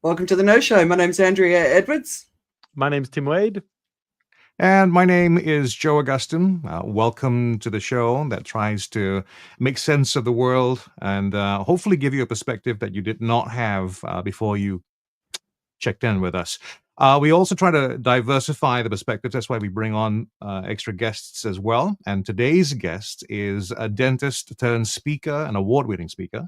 Welcome to the No Show. My name's Andrea Edwards. My name's Tim Wade. And my name is Joe Augustine. Welcome to the show that tries to make sense of the world and hopefully give you a perspective that you did not have before you checked in with us. We also try to diversify the perspectives. That's why we bring on extra guests as well. And today's guest is a dentist turned speaker, an award-winning speaker,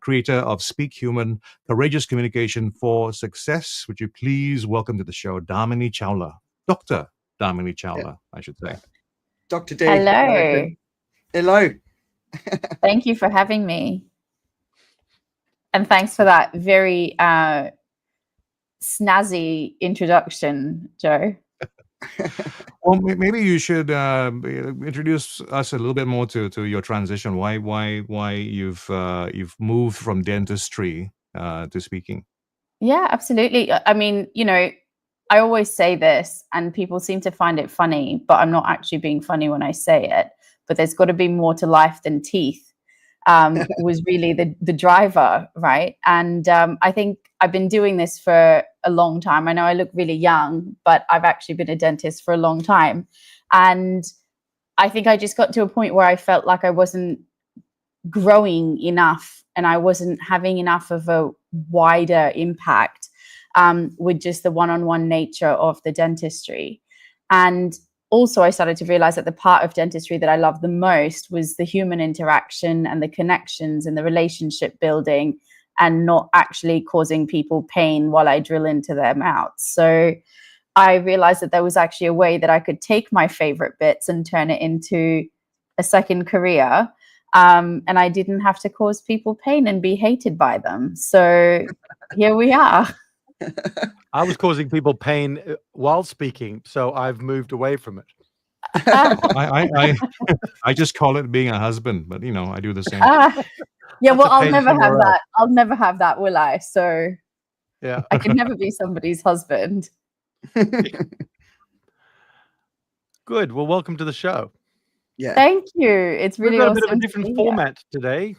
creator of Speak Human, Courageous Communication for Success. Would you please welcome to the show, Damini Chawla, Dr. Damini Chawla, I should say. Dr. D. Hello. Hello. Thank you for having me. And thanks for that very snazzy introduction, Joe. Well, maybe you should introduce us a little bit more to your transition. Why you've moved from dentistry to speaking? Yeah, absolutely. I mean, I always say this and people seem to find it funny, but I'm not actually being funny when I say it. But there's got to be more to life than teeth. Was really the driver, right? And I think I've been doing this for a long time. I know I look really young, but I've actually been a dentist for a long time. And I think I just got to a point where I felt like I wasn't growing enough and I wasn't having enough of a wider impact with just the one-on-one nature of the dentistry. And also, I started to realize that the part of dentistry that I loved the most was the human interaction and the connections and the relationship building and not actually causing people pain while I drill into their mouths. So I realized that there was actually a way that I could take my favorite bits and turn it into a second career. And I didn't have to cause people pain and be hated by them. So here we are. I was causing people pain while speaking, so I've moved away from it. I just call it being a husband, but I do the same. Yeah, well, I'll never have somewhere that. I'll never have that, will I? So Yeah. I can never be somebody's husband. Good. Well, welcome to the show. Yeah. Thank you. It's really We've got a awesome bit of a to different be here. format today.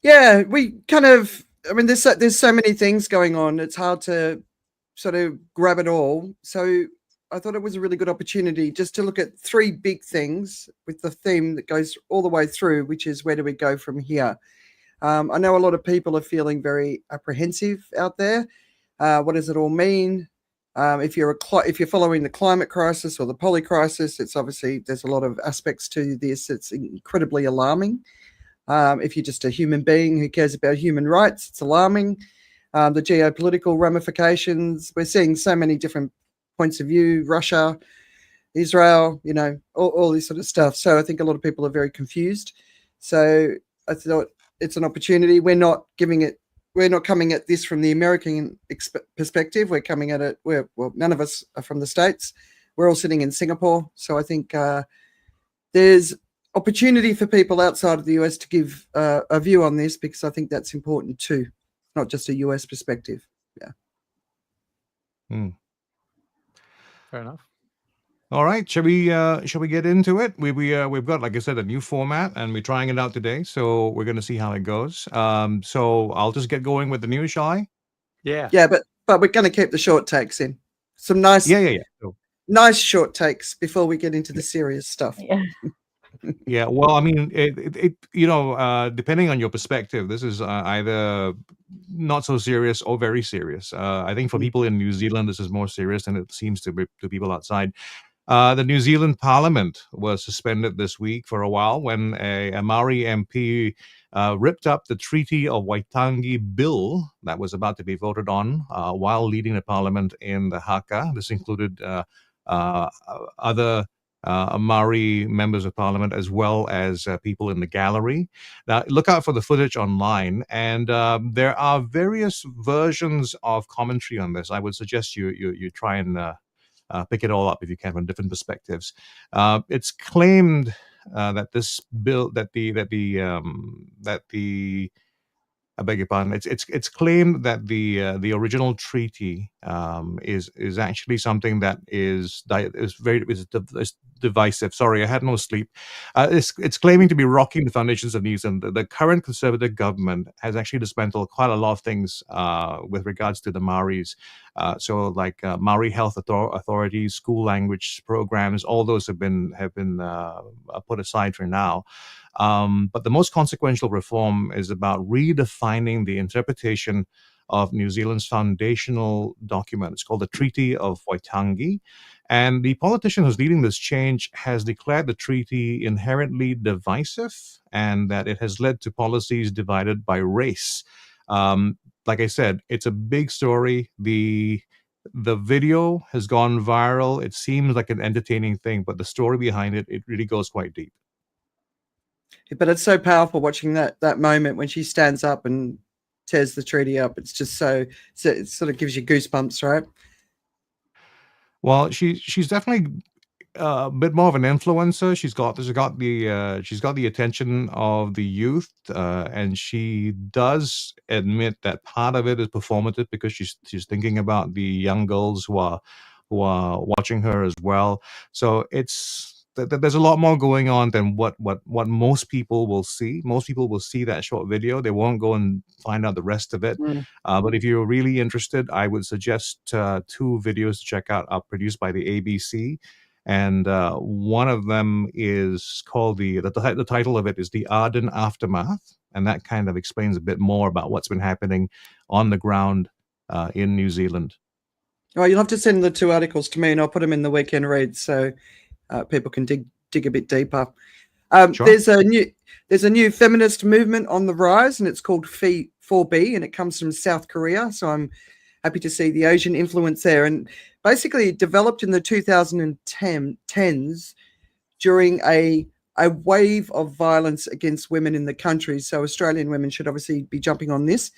Yeah, we kind of, there's so many things going on. It's hard to sort of grab it all. So I thought it was a really good opportunity just to look at three big things with the theme that goes all the way through, which is where do we go from here? I know a lot of people are feeling very apprehensive out there. What does it all mean? If you're following the climate crisis or the poly crisis, it's obviously there's a lot of aspects to this. It's incredibly alarming. If you're just a human being who cares about human rights, it's alarming. The geopolitical ramifications, we're seeing so many different points of view, Russia, Israel, all this sort of stuff. So I think a lot of people are very confused. So I thought it's an opportunity. We're not coming at this from the American perspective. We're coming at it, none of us are from the States. We're all sitting in Singapore. So I think there's opportunity for people outside of the US to give a view on this, because I think that's important too, not just a US perspective. Yeah. Fair enough. All right, shall we get into it? We've got, like I said, a new format, and we're trying it out today, so we're going to see how it goes. So I'll just get going with the news, shall I? Yeah. Yeah, but we're going to keep the short takes in. Some nice, nice short takes before we get into the serious stuff. Yeah. Yeah, well, I mean, depending on your perspective, this is either not so serious or very serious. I think for people in New Zealand, this is more serious than it seems to be to people outside. The New Zealand Parliament was suspended this week for a while when a Maori MP ripped up the Treaty of Waitangi bill that was about to be voted on while leading the Parliament in the Haka. This included other Maori members of Parliament, as well as people in the gallery. Now, look out for the footage online, and there are various versions of commentary on this. I would suggest you try and pick it all up if you can from different perspectives. It's claimed that this bill, I beg your pardon. It's claimed that the original treaty is actually something that is divisive. Sorry, I had no sleep. It's claiming to be rocking the foundations of New Zealand. The current Conservative government has actually dismantled quite a lot of things with regards to the Maoris. So, like Maori health authorities, school language programs, all those have been put aside for now. But the most consequential reform is about redefining the interpretation of New Zealand's foundational document. It's called the Treaty of Waitangi. And the politician who's leading this change has declared the treaty inherently divisive and that it has led to policies divided by race. Like I said, it's a big story. The video has gone viral. It seems like an entertaining thing, but the story behind it really goes quite deep. But it's so powerful watching that moment when she stands up and tears the treaty up. It's just so it sort of gives you goosebumps, right? Well, she's definitely a bit more of an influencer. She's got the attention of the youth, and she does admit that part of it is performative because she's thinking about the young girls who are watching her as well. So there's a lot more going on than what most people will see. Most people will see that short video. They won't go and find out the rest of it. But if you're really interested, I would suggest 2 videos to check out are produced by the ABC. And one of them is called the title of it is The Arden Aftermath. And that kind of explains a bit more about what's been happening on the ground in New Zealand. Oh, you'll have to send the 2 articles to me and I'll put them in the weekend read so people can dig a bit deeper. Sure. There's a new feminist movement on the rise, and it's called 4B, and it comes from South Korea. So I'm happy to see the Asian influence there. And basically, it developed in the 2010s during a wave of violence against women in the country. So Australian women should obviously be jumping on this.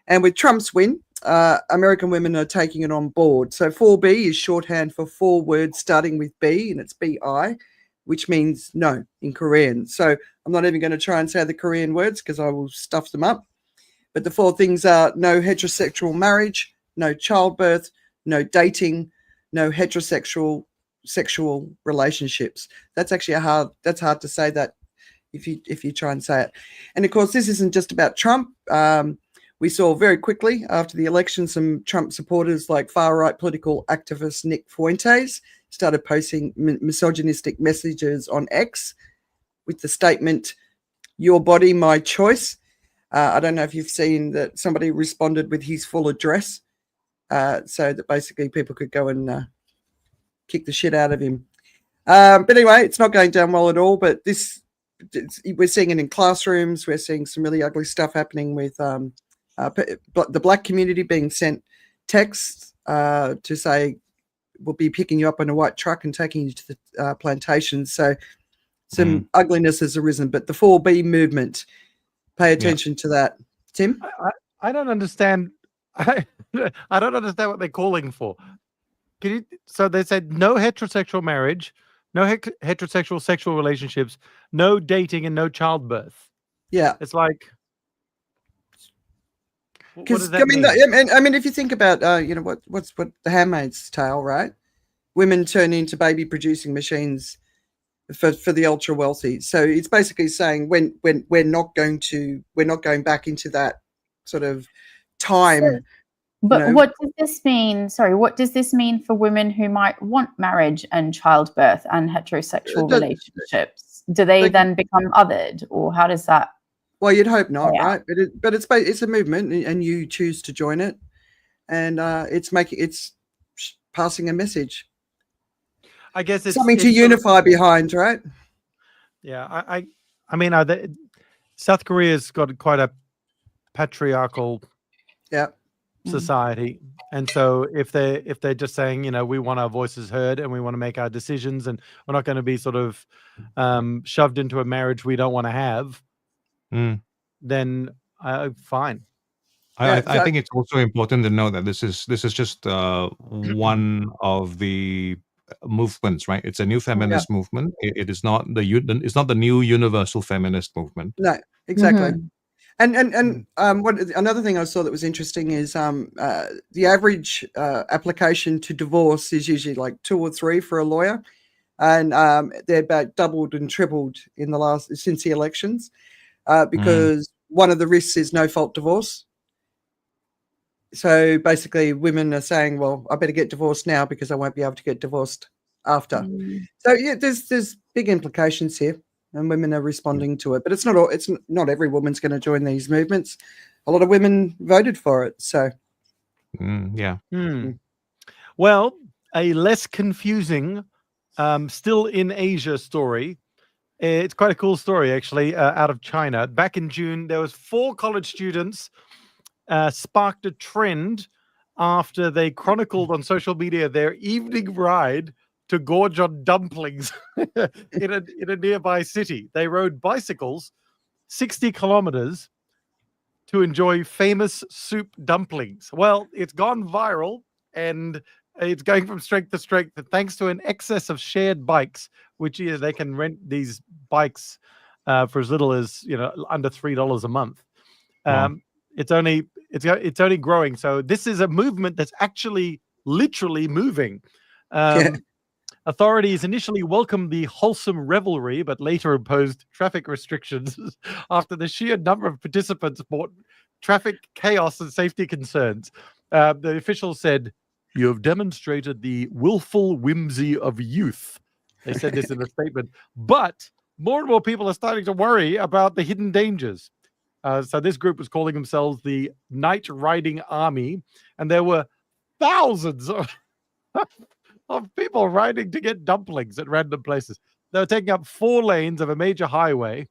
And with Trump's win, American women are taking it on board. So 4B is shorthand for 4 words starting with B, and it's BI, which means no in Korean. So I'm not even going to try and say the Korean words because I will stuff them up. But the 4 things are no heterosexual marriage, no childbirth, no dating, no heterosexual sexual relationships. That's actually hard to say that if you try and say it. And of course, this isn't just about Trump. We saw very quickly after the election some Trump supporters like far-right political activist Nick Fuentes started posting misogynistic messages on X with the statement, "Your body, my choice." I don't know if you've seen that somebody responded with his full address so that basically people could go and kick the shit out of him. But anyway, it's not going down well at all. But we're seeing it in classrooms. We're seeing some really ugly stuff happening with the black community being sent texts to say, we'll be picking you up in a white truck and taking you to the plantations. So some ugliness has arisen. But the 4B movement, pay attention to that. Tim? I don't understand. I don't understand what they're calling for. So they said no heterosexual marriage, no heterosexual sexual relationships, no dating, and no childbirth. Yeah. It's like, what does that mean? I mean, if you think about, what's The Handmaid's Tale, right? Women turn into baby producing machines for the ultra wealthy. So it's basically saying when we're not going back into that sort of time. But what does this mean? Sorry, what does this mean for women who might want marriage and childbirth and heterosexual relationships? Do they then become othered, or how does that? Well, you'd hope not, right? But it's a movement, and you choose to join it, and it's passing a message. I guess it's something to unify behind, right? Yeah, I mean, South Korea's got quite a patriarchal society, and so if they're just saying, we want our voices heard and we want to make our decisions, and we're not going to be sort of shoved into a marriage we don't want to have, then fine. I think it's also important to know that this is just one of the movements, right? It's a new feminist movement. It is not it's not the new universal feminist movement. No, exactly. And another thing I saw that was interesting is the average application to divorce is usually like 2 or 3 for a lawyer. and they're about doubled and tripled in the since the elections, because one of the risks is no fault divorce. So basically, women are saying, "Well, I better get divorced now because I won't be able to get divorced after." So yeah, there's big implications here, and women are responding to it. But it's not every woman's going to join these movements. A lot of women voted for it, so yeah. Well, a less confusing, still in Asia story. It's quite a cool story, actually, out of China. Back in June, there was 4 college students sparked a trend after they chronicled on social media their evening ride to gorge on dumplings in a nearby city. They rode bicycles 60 kilometers to enjoy famous soup dumplings. Well, it's gone viral, and it's going from strength to strength thanks to an excess of shared bikes, which they can rent these bikes for as little as under $3 a month. Wow. It's only growing. So this is a movement that's actually literally moving. Authorities initially welcomed the wholesome revelry, but later imposed traffic restrictions after the sheer number of participants brought traffic chaos and safety concerns. The officials said, "You have demonstrated the willful whimsy of youth." They said this in a statement. But more and more people are starting to worry about the hidden dangers. So this group was calling themselves the Night Riding Army, and there were thousands of people riding to get dumplings at random places. They were taking up 4 lanes of a major highway,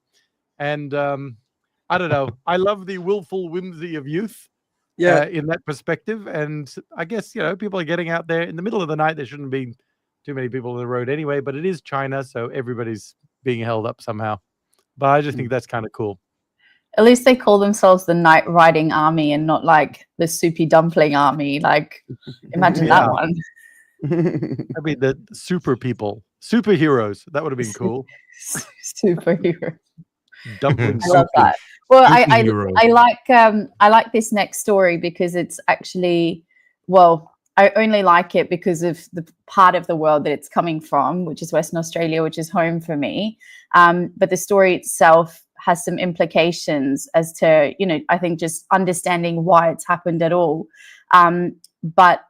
and I don't know. I love the willful whimsy of youth in that perspective, and I guess people are getting out there in the middle of the night. There shouldn't be too many people on the road anyway, but it is China, so everybody's being held up somehow. But I just think that's kind of cool. At least they call themselves the Night Riding Army and not like the Soupy Dumpling Army. Like, imagine that one. I mean, the super people, superheroes. That would have been cool. Superhero. Dumpling I love that. Well, I like this next story because it's actually, well, I only like it because of the part of the world that it's coming from, which is Western Australia, which is home for me. But the story itself has some implications as to, I think just understanding why it's happened at all. But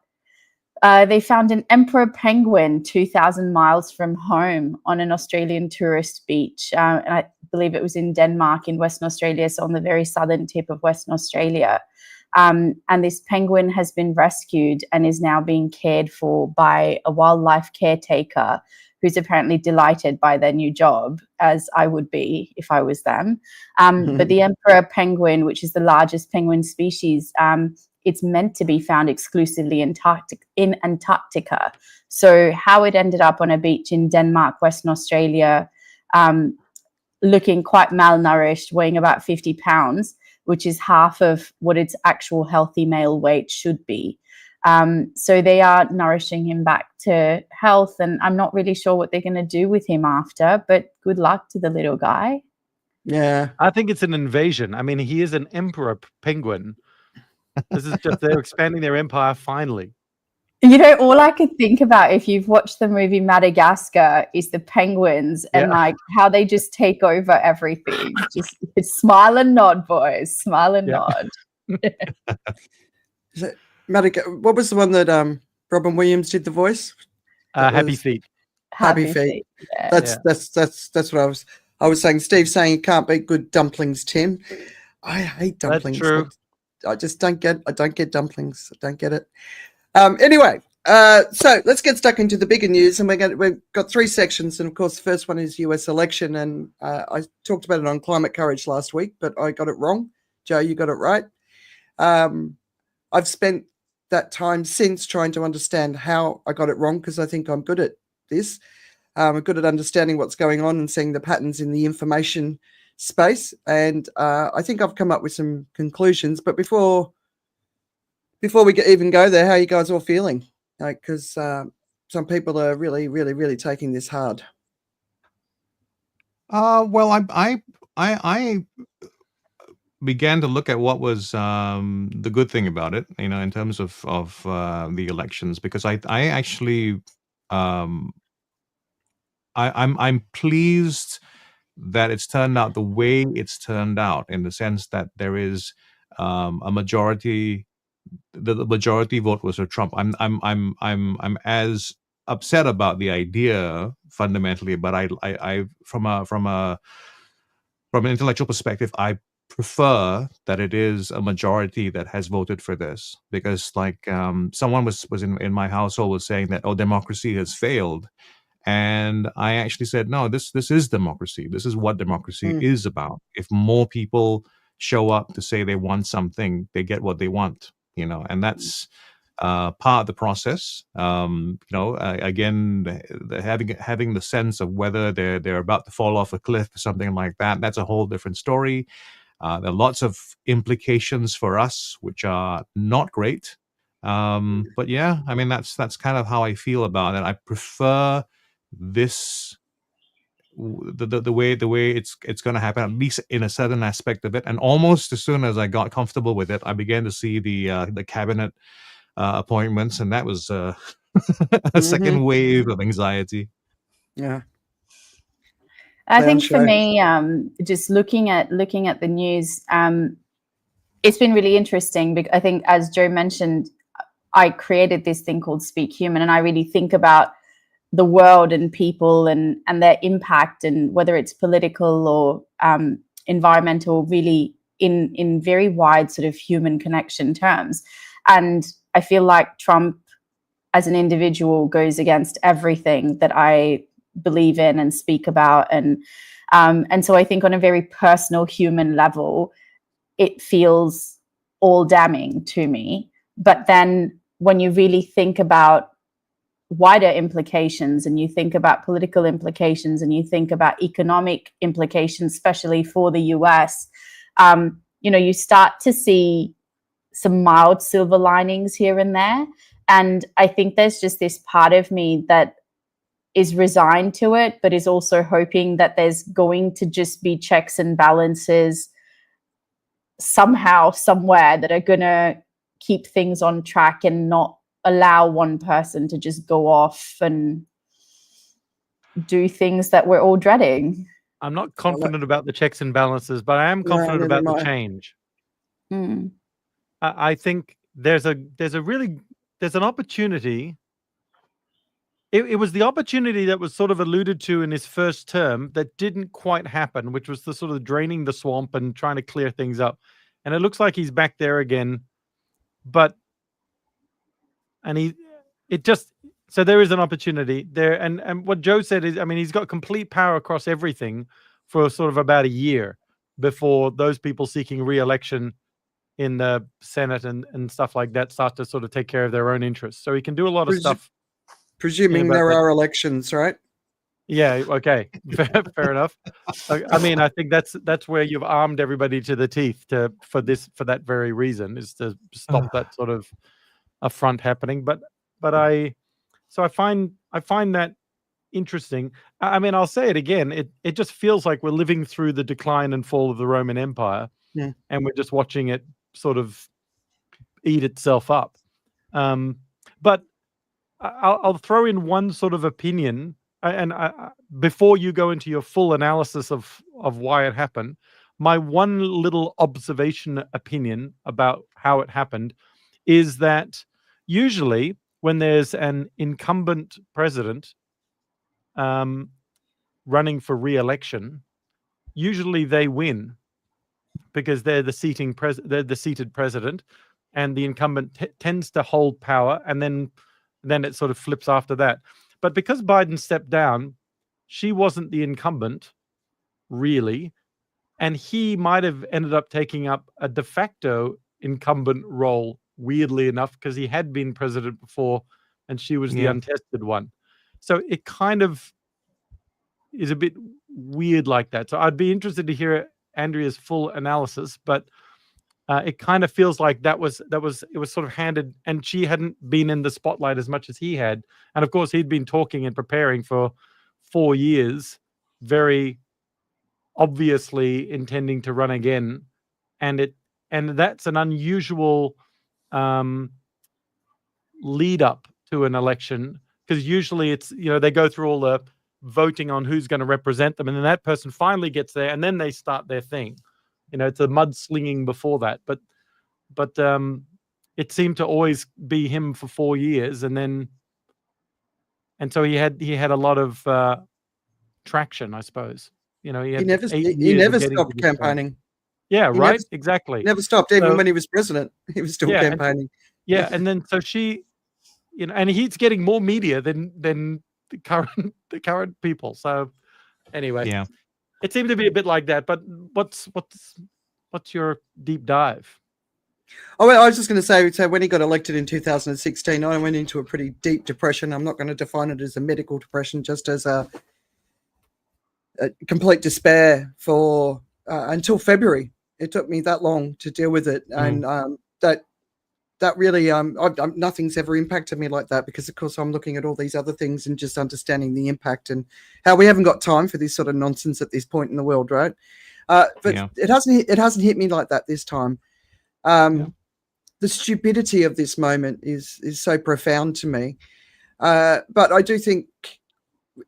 they found an emperor penguin 2,000 miles from home on an Australian tourist beach. And I believe it was in Denmark in Western Australia, so on the very southern tip of Western Australia. And this penguin has been rescued and is now being cared for by a wildlife caretaker who's apparently delighted by their new job, as I would be if I was them. But the emperor penguin, which is the largest penguin species, it's meant to be found exclusively in Antarctica. So how it ended up on a beach in Denmark, Western Australia, looking quite malnourished, weighing about 50 pounds, which is half of what its actual healthy male weight should be. So they are nourishing him back to health, and I'm not really sure what they're going to do with him after, but good luck to the little guy. Yeah. I think it's an invasion. I mean, he is an emperor penguin. This is just, they're expanding their empire finally. All I could think about if you've watched the movie Madagascar is the penguins and like how they just take over everything. Just smile and nod, boys. Smile and nod. Is it what was the one that Robin Williams did the voice? Happy Feet. Happy Feet. Yeah. That's what I was saying. Steve's saying you can't beat good dumplings, Tim. I hate dumplings. That's true. I just don't get dumplings. I don't get it. Anyway, so let's get stuck into the bigger news, and we've got 3 sections, and of course the first one is US election, and I talked about it on Climate Courage last week, but I got it wrong. Joe, you got it right. I've spent that time since trying to understand how I got it wrong, because I think I'm good at this. I'm good at understanding what's going on and seeing the patterns in the information space, and I think I've come up with some conclusions. But before we even go there, how are you guys all feeling? Because some people are really, really, really taking this hard. Well, I began to look at what was the good thing about it, in terms of the elections, because I actually I'm pleased that it's turned out the way it's turned out, in the sense that there is a majority. The majority vote was for Trump. I'm as upset about the idea fundamentally, but I from an intellectual perspective, I prefer that it is a majority that has voted for this, because like someone was in my household was saying that, oh, democracy has failed. And I actually said, no, this is democracy. This is what democracy is about. If more people show up to say they want something, they get what they want, and that's part of the process. Again, having the sense of whether they're about to fall off a cliff or something like that, that's a whole different story. There are lots of implications for us, which are not great. But yeah, I mean, that's kind of how I feel about it. I prefer this the way it's going to happen, at least in a certain aspect of it. And almost as soon as I got comfortable with it, I began to see the cabinet appointments, and that was a second wave of anxiety. Yeah. I think for me, just looking at the news, it's been really interesting, because I think, as Joe mentioned, I created this thing called Speak Human, and I really think about the world and people and their impact, and whether it's political or environmental, really in very wide sort of human connection terms. And I feel like Trump as an individual goes against everything that I believe in and speak about. And so I think on a very personal human level, it feels all damning to me. But then when you really think about wider implications, and you think about political implications, and you think about economic implications, especially for the US, you start to see some mild silver linings here and there. And I think there's just this part of me that is resigned to it, but is also hoping that there's going to just be checks and balances somehow, somewhere, that are going to keep things on track and not allow one person to just go off and do things that we're all dreading. I'm not confident about the checks and balances, but I am confident about the change. I think there's an opportunity. It was the opportunity that was sort of alluded to in his first term that didn't quite happen, which was the sort of draining the swamp and trying to clear things up. And it looks like he's back there again. So there is an opportunity there. And what Joe said is, I mean, he's got complete power across everything for sort of about a year before those people seeking re-election in the Senate and stuff like that start to sort of take care of their own interests. So he can do a lot of stuff. Presuming there are elections, right? Yeah. Okay. Fair enough. I mean, I think that's where you've armed everybody to the teeth for that very reason, is to stop that sort of affront happening. But I find that interesting. I mean, I'll say it again. It just feels like we're living through the decline and fall of the Roman Empire, and we're just watching it sort of eat itself up. But I'll throw in one sort of opinion, and before you go into your full analysis of why it happened, my one little observation opinion about how it happened is that usually when there's an incumbent president running for re-election, usually they win because they're the seated president, and the incumbent tends to hold power, and then it sort of flips after that. But because Biden stepped down, she wasn't the incumbent, really, and he might have ended up taking up a de facto incumbent role, weirdly enough, because he had been president before, and she was the untested one. So it kind of is a bit weird like that. So I'd be interested to hear Andrea's full analysis, but it kind of feels like it was sort of handed, and she hadn't been in the spotlight as much as he had. And of course, he'd been talking and preparing for 4 years, very obviously intending to run again. And that's an unusual lead up to an election, because usually it's, they go through all the voting on who's going to represent them, and then that person finally gets there, and then they start their thing. It's a mudslinging before that, but it seemed to always be him for 4 years, and so he had a lot of traction, I suppose. He had 8 he years never of getting stopped to this point. campaigning. Yeah, He right. Exactly. Never stopped, even So- when he was president. He was still Yeah, and- campaigning. Yeah, and then so she, and he's getting more media than the current people. So anyway, Yeah. it seemed to be a bit like that. But what's your deep dive? Oh, well, I was just going to say, so when he got elected in 2016, I went into a pretty deep depression. I'm not going to define it as a medical depression, just as a complete despair for until February. It took me that long to deal with it, and that really nothing's ever impacted me like that, because of course I'm looking at all these other things and just understanding the impact and how we haven't got time for this sort of nonsense at this point in the world, right? But it hasn't hit me like that this time. The stupidity of this moment is so profound to me. But I do think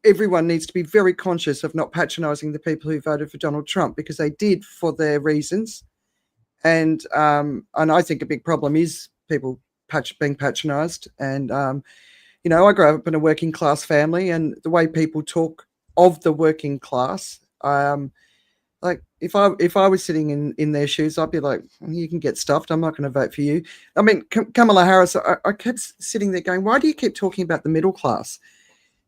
everyone needs to be very conscious of not patronizing the people who voted for Donald Trump, because they did for their reasons. And I think a big problem is people being patronized. And, I grew up in a working class family, and the way people talk of the working class, like if I was sitting in their shoes, I'd be like, you can get stuffed. I'm not going to vote for you. I mean, Kamala Harris, I kept sitting there going, why do you keep talking about the middle class?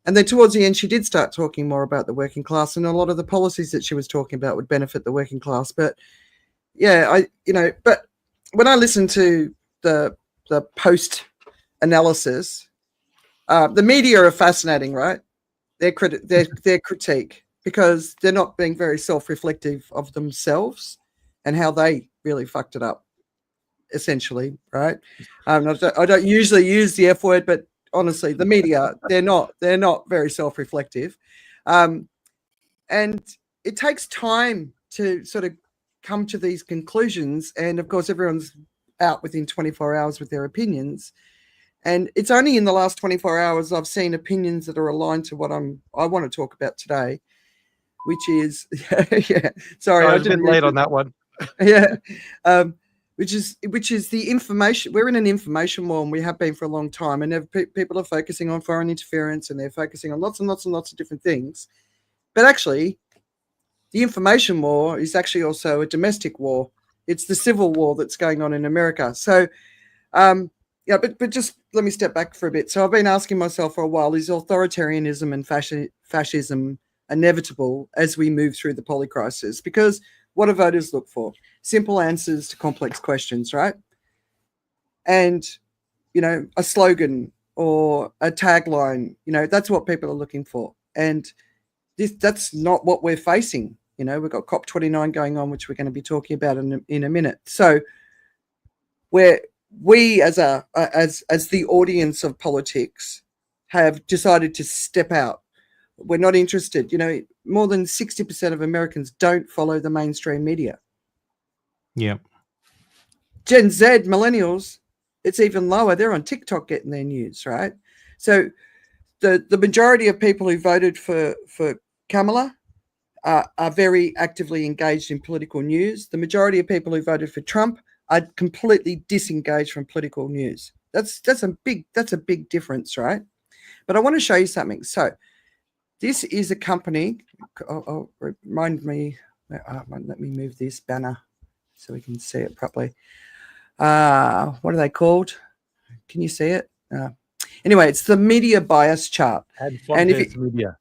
And then towards the end, she did start talking more about the working class, and a lot of the policies that she was talking about would benefit the working class. But yeah, but when I listen to the post analysis, the media are fascinating, right? Their critique, because they're not being very self-reflective of themselves and how they really fucked it up, essentially, right? I don't usually use the F word, but honestly, the media, they're not very self-reflective. And it takes time to sort of come to these conclusions. And of course, everyone's out within 24 hours with their opinions. And it's only in the last 24 hours I've seen opinions that are aligned to what I want to talk about today, which is, sorry, I was a bit late on that one. Yeah. Which is the information. We're in an information war, and we have been for a long time. And people are focusing on foreign interference, and they're focusing on lots and lots and lots of different things. But actually, the information war is actually also a domestic war. It's the civil war that's going on in America. So, but just let me step back for a bit. So I've been asking myself for a while, is authoritarianism and fascism inevitable as we move through the polycrisis? Because what do voters look for? Simple answers to complex questions, right? And, a slogan or a tagline, that's what people are looking for. And that's not what we're facing. We've got COP29 going on, which we're going to be talking about in a minute. So we as the audience of politics have decided to step out. We're not interested. More than 60% of Americans don't follow the mainstream media. Yep. Gen Z, millennials, it's even lower. They're on TikTok getting their news, right? So the majority of people who voted for Kamala are very actively engaged in political news. The majority of people who voted for Trump are completely disengaged from political news. That's a big difference, right? But I want to show you something. So this is a company. Remind me. Let me move this banner so we can see it properly. What are they called? Can you see it? Anyway, it's the media bias chart. And if media.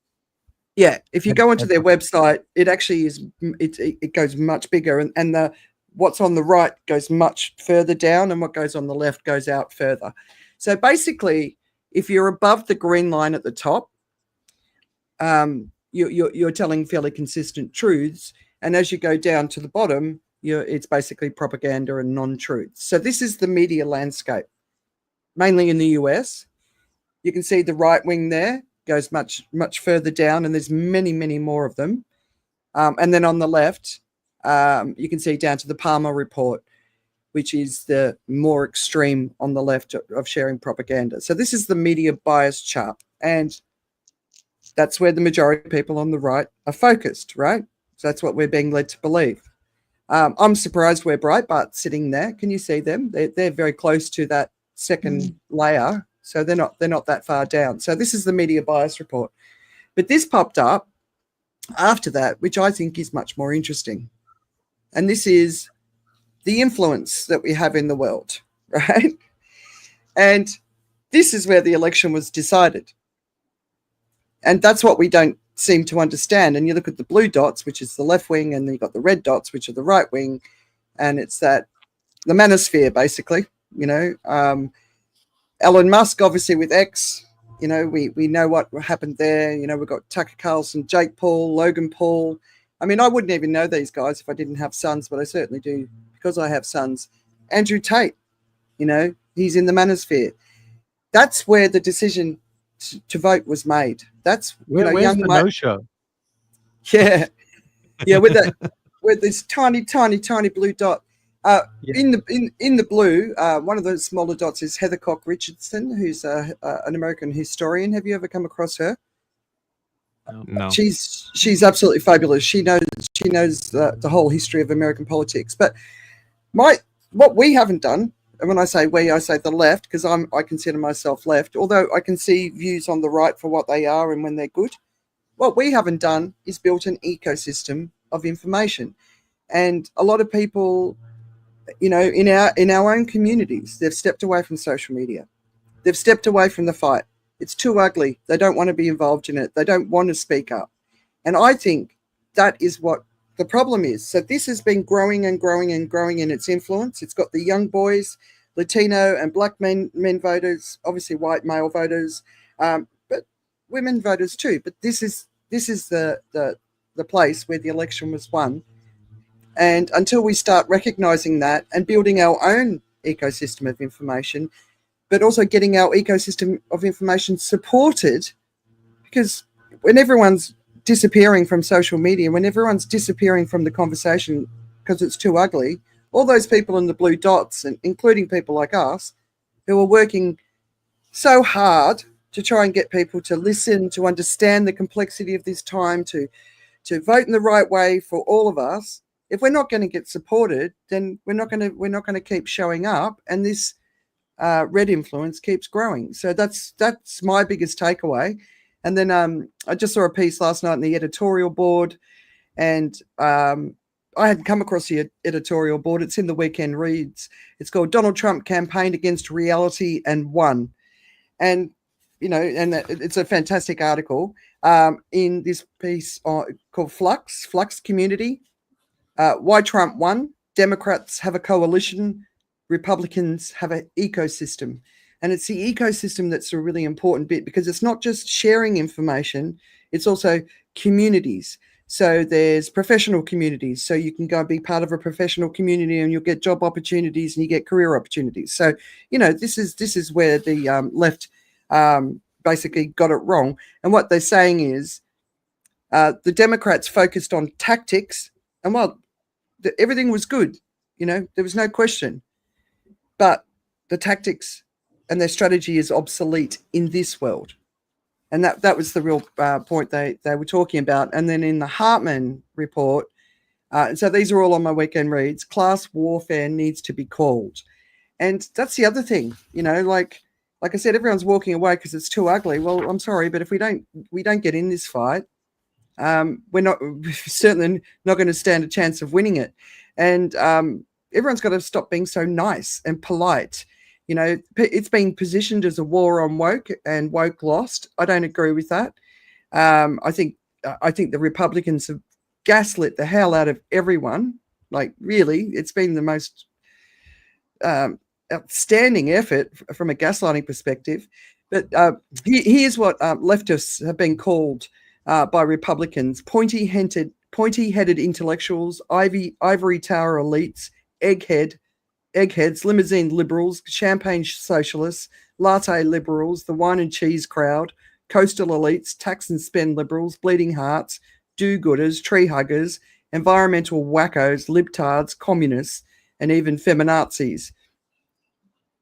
Yeah, if you go onto their website, it actually is. It goes much bigger, and what's on the right goes much further down, and what goes on the left goes out further. So basically, if you're above the green line at the top, you're telling fairly consistent truths, and as you go down to the bottom, it's basically propaganda and non-truths. So this is the media landscape, mainly in the US. You can see the right wing there goes much further down, and there's many more of them. And then on the left, you can see down to the Palmer report, which is the more extreme on the left of sharing propaganda. So this is the media bias chart. And That's where the majority of people on the right are focused, right? So that's what we're being led to believe. I'm surprised where Breitbart's sitting there. Can you see them? They're very close to that second layer, so they're not that far down. So this is the media bias report. But this popped up after that, which I think is much more interesting. And this is the influence that we have in the world, right? And this is where the election was decided. And that's what we don't seem to understand. And you look at the blue dots, which is the left wing, and then you've got the red dots, which are the right wing. And it's the manosphere, basically. Elon Musk, obviously, with X, we know what happened there. We've got Tucker Carlson, Jake Paul, Logan Paul. I mean, I wouldn't even know these guys if I didn't have sons, but I certainly do because I have sons. Andrew Tate, he's in the manosphere. That's where the decision to vote was made. That's where's young the no-show? Yeah, with this tiny blue dot. In the blue, one of the smaller dots is Heather Cock Richardson, who's an American historian. Have you ever come across her? No. She's absolutely fabulous. She knows the whole history of American politics. But what we haven't done, and when I say we, I say the left, because I consider myself left, although I can see views on the right for what they are and when they're good. What we haven't done is built an ecosystem of information. And a lot of people, in our own communities, they've stepped away from social media. They've stepped away from the fight. It's too ugly. They don't want to be involved in it. They don't want to speak up. And I think that is what the problem is. So this has been growing and growing and growing in its influence. It's got the young boys, Latino and black men voters, obviously white male voters, but women voters too. But this is the place where the election was won. And until we start recognizing that and building our own ecosystem of information, but also getting our ecosystem of information supported, because when everyone's disappearing from social media, when everyone's disappearing from the conversation because it's too ugly, all those people in the blue dots, and including people like us, who are working so hard to try and get people to listen, to understand the complexity of this time, to vote in the right way for all of us. If we're not going to get supported, then we're not going to keep showing up, and this red influence keeps growing. So that's my biggest takeaway. And then I just saw a piece last night in the editorial board, and I hadn't come across the editorial board. It's in the weekend reads. It's called "Donald Trump Campaigned Against Reality and Won," and it's a fantastic article in this piece called Flux Community. Why Trump won. Democrats have a coalition. Republicans have an ecosystem. And it's the ecosystem that's a really important bit, because it's not just sharing information, it's also communities. So there's professional communities. So you can go and be part of a professional community and you'll get job opportunities and you get career opportunities. So, this is where the left basically got it wrong. And what they're saying is the Democrats focused on tactics, and everything was good. There was no question. But the tactics and their strategy is obsolete in this world. And that was the real point they were talking about. And then in the Hartman report, so these are all on my weekend reads, class warfare needs to be called. And that's the other thing, like I said, everyone's walking away because it's too ugly. Well, I'm sorry, but if we don't get in this fight, we're certainly not going to stand a chance of winning it. And everyone's got to stop being so nice and polite. It's being positioned as a war on woke, and woke lost. I don't agree with that. I think the Republicans have gaslit the hell out of everyone. Like, really, it's been the most outstanding effort from a gaslighting perspective. But here's what leftists have been called by Republicans: pointy-headed intellectuals, ivory tower elites, eggheads, limousine liberals, champagne socialists, latte liberals, the wine and cheese crowd, coastal elites, tax and spend liberals, bleeding hearts, do-gooders, tree huggers, environmental wackos, libtards, communists, and even feminazis.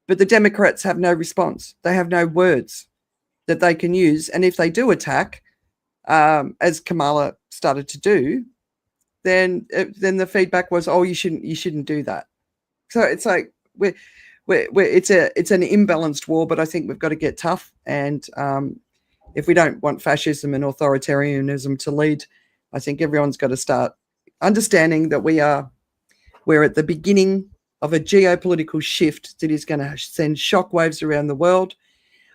But the Democrats have no response. They have no words that they can use. And if they do attack, as Kamala started to do, then the feedback was, oh, you shouldn't do that. So it's like it's an imbalanced war, but I think we've got to get tough. And if we don't want fascism and authoritarianism to lead, I think everyone's got to start understanding that we're at the beginning of a geopolitical shift that is going to send shockwaves around the world.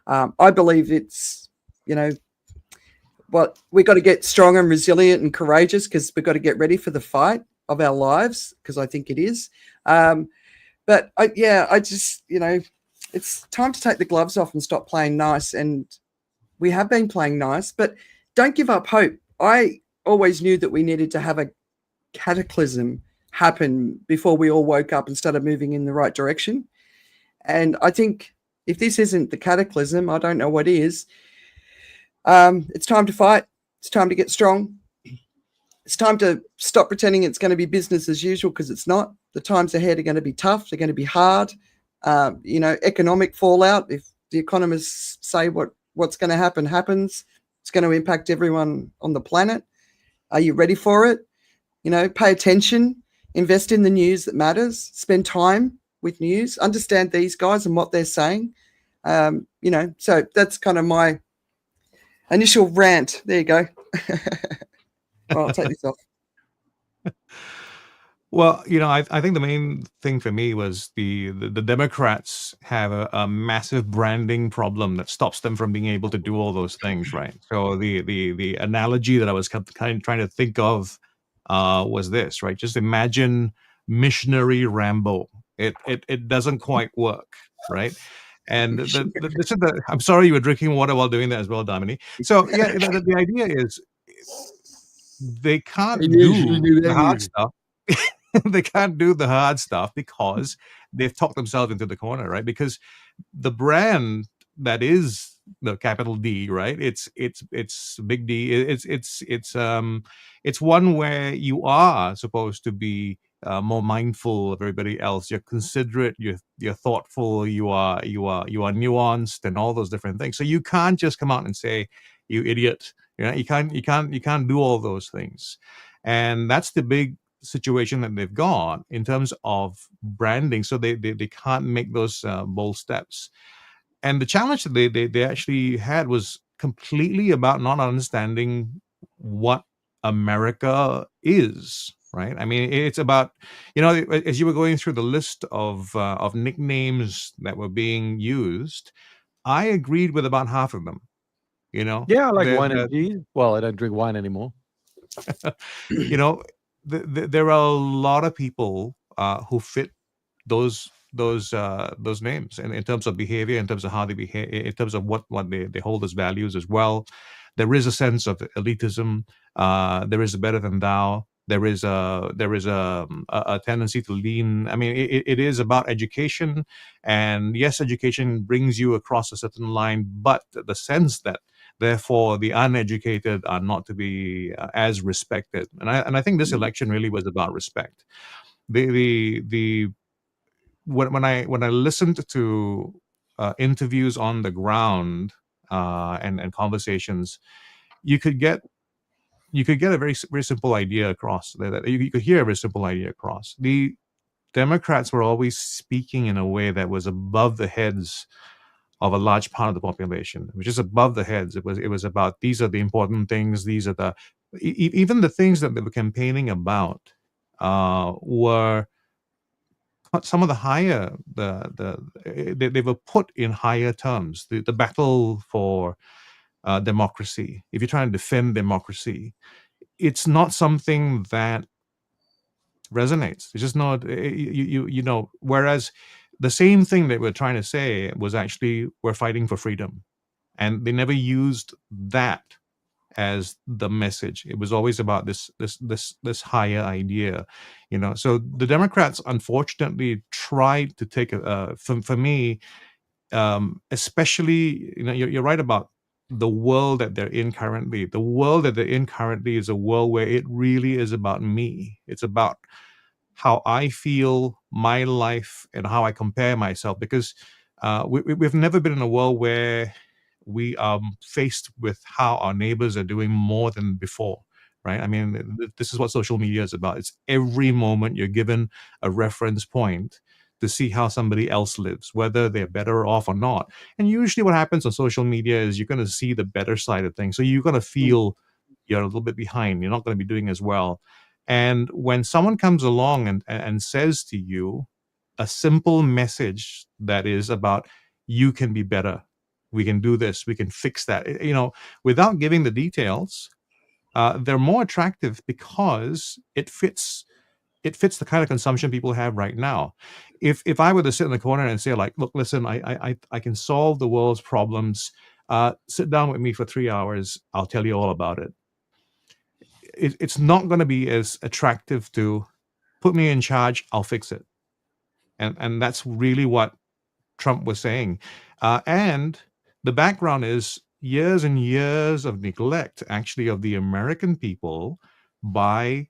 I believe it's, we've got to get strong and resilient and courageous, because we've got to get ready for the fight of our lives, because I think it is. But I just, it's time to take the gloves off and stop playing nice. And we have been playing nice, but don't give up hope. I always knew that we needed to have a cataclysm happen before we all woke up and started moving in the right direction. And I think if this isn't the cataclysm, I don't know what is. It's time to fight. It's time to get strong. It's time to stop pretending it's going to be business as usual, because it's not. The times ahead are going to be tough. They're going to be hard. Economic fallout. If the economists say what's going to happen happens, it's going to impact everyone on the planet. Are you ready for it? Pay attention. Invest in the news that matters. Spend time with news. Understand these guys and what they're saying. So that's kind of my initial rant. There you go. I'll take this off. Well, I think the main thing for me was the Democrats have a massive branding problem that stops them from being able to do all those things, right? So the analogy that I was kind of trying to think of was this, right? Just imagine missionary Rambo. It doesn't quite work, right? And I'm sorry you were drinking water while doing that as well, Dominique. So yeah, the idea is they can't do the hard stuff. They can't do the hard stuff because they've talked themselves into the corner, right? Because the brand that is the capital D, right? It's big D. It's one where you are supposed to be more mindful of everybody else. You're considerate. You're thoughtful. You are nuanced and all those different things. So you can't just come out and say, "You idiot." You can't do all those things, and that's the big situation that they've got in terms of branding. So they can't make those bold steps. And the challenge that they actually had was completely about not understanding what America is, right? I mean, it's about, as you were going through the list of nicknames that were being used, I agreed with about half of them. Yeah, I like wine and cheese. Well, I don't drink wine anymore. There are a lot of people who fit those names, and in terms of behavior, in terms of how they behave, in terms of what they hold as values as well. There is a sense of elitism. There is a better than thou. There is a tendency to lean. I mean, it is about education, and yes, education brings you across a certain line, but the sense that therefore the uneducated are not to be as respected, and I think this election really was about respect. When I listened to interviews on the ground and conversations, you could get a very very simple idea across. You could hear a very simple idea across. The Democrats were always speaking in a way that was above the heads of a large part of the population, which is above the heads. It was about, these are the important things. These are the even the things that they were campaigning about were some of the higher they were put in higher terms. The battle for democracy. If you're trying to defend democracy, it's not something that resonates. It's just not. Whereas the same thing that we're trying to say was actually, we're fighting for freedom, and they never used that as the message. It was always about this higher idea, So the Democrats unfortunately tried to take for me, especially, you're right about the world that they're in currently. The world that they're in currently is a world where it really is about me. It's about how I feel, my life, and how I compare myself. Because we've never been in a world where we are faced with how our neighbors are doing more than before, right? I mean, this is what social media is about. It's every moment you're given a reference point to see how somebody else lives, whether they're better off or not. And usually what happens on social media is you're going to see the better side of things. So you're going to feel you're a little bit behind. You're not going to be doing as well. And when someone comes along and says to you a simple message that is about, you can be better, we can do this, we can fix that, without giving the details, they're more attractive because it fits the kind of consumption people have right now. If I were to sit in the corner and say, like, look, listen, I can solve the world's problems, sit down with me for 3 hours, I'll tell you all about it. It's not going to be as attractive to put me in charge, I'll fix it. And that's really what Trump was saying. And the background is years and years of neglect, actually, of the American people by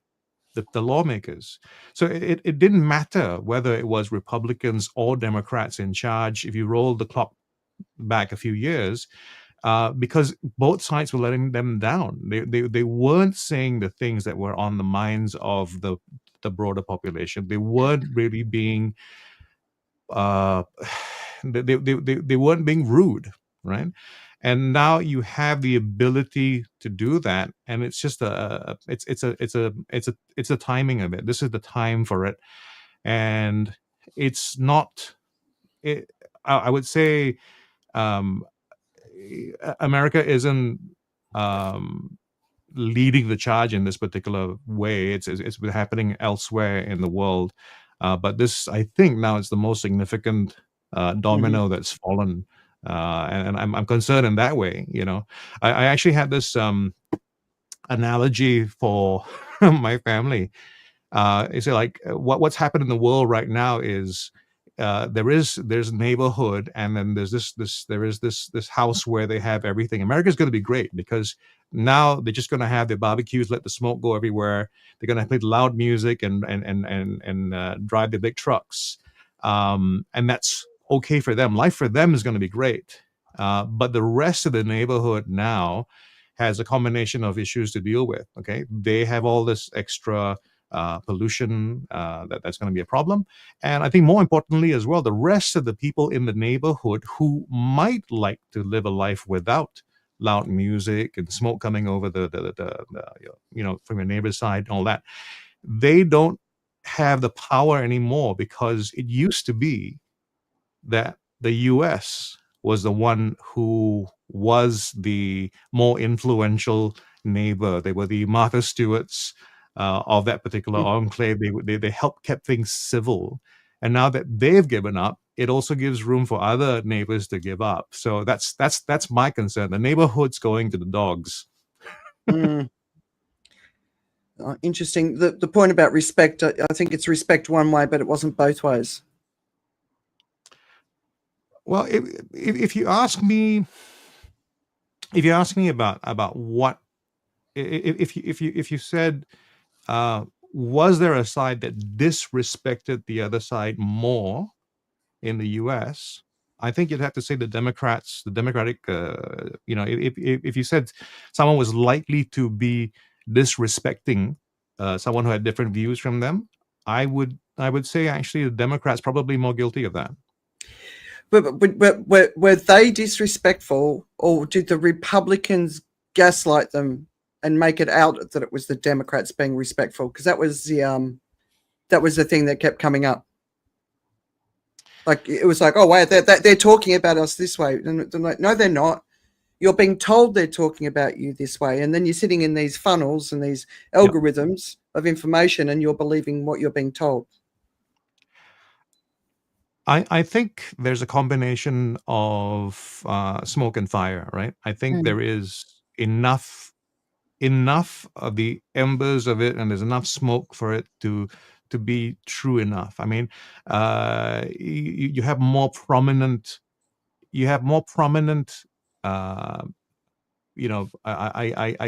the lawmakers. So it didn't matter whether it was Republicans or Democrats in charge. If you roll the clock back a few years, because both sides were letting them down. They weren't saying the things that were on the minds of the broader population. They weren't really being they weren't being rude, right? And now you have the ability to do that, and it's just it's a timing of it. This is the time for it, and it's not. I would say America isn't leading the charge in this particular way. It's been happening elsewhere in the world, but this, I think, now is the most significant domino that's fallen, and I'm concerned in that way. I actually had this analogy for my family. It's like what's happened in the world right now is there's neighborhood, and then there's this house where they have everything. America's going to be great because now they're just going to have their barbecues, let the smoke go everywhere. They're going to play loud music and drive the big trucks, and that's okay for them. Life for them is going to be great, but the rest of the neighborhood now has a combination of issues to deal with. Okay, they have all this extra pollution that's going to be a problem, and I think more importantly as well, the rest of the people in the neighborhood who might like to live a life without loud music and smoke coming over the from your neighbor's side and all that, they don't have the power anymore, because it used to be that the US was the one who was the more influential neighbor. They were the Martha Stewarts of that particular enclave. They helped kept things civil. And now that they've given up, it also gives room for other neighbors to give up. So that's my concern. The neighborhood's going to the dogs. Interesting. The point about respect, I think it's respect one way, but it wasn't both ways. Well, if you ask me about what, if you said, was there a side that disrespected the other side more in the U.S., I think you'd have to say the Democratic. If you said someone was likely to be disrespecting someone who had different views from them, I would say actually the Democrats probably more guilty of that. But were they disrespectful, or did the Republicans gaslight them and make it out that it was the Democrats being respectful? Because that was the thing that kept coming up. Like, it was like, oh wait, they're talking about us this way, and they're like, no, they're not. You're being told they're talking about you this way, and then you're sitting in these funnels and these algorithms of information, and you're believing what you're being told. I think there's a combination of smoke and fire, right? I think there is enough of the embers of it, and there's enough smoke for it to be true enough. I mean, you have more prominent. I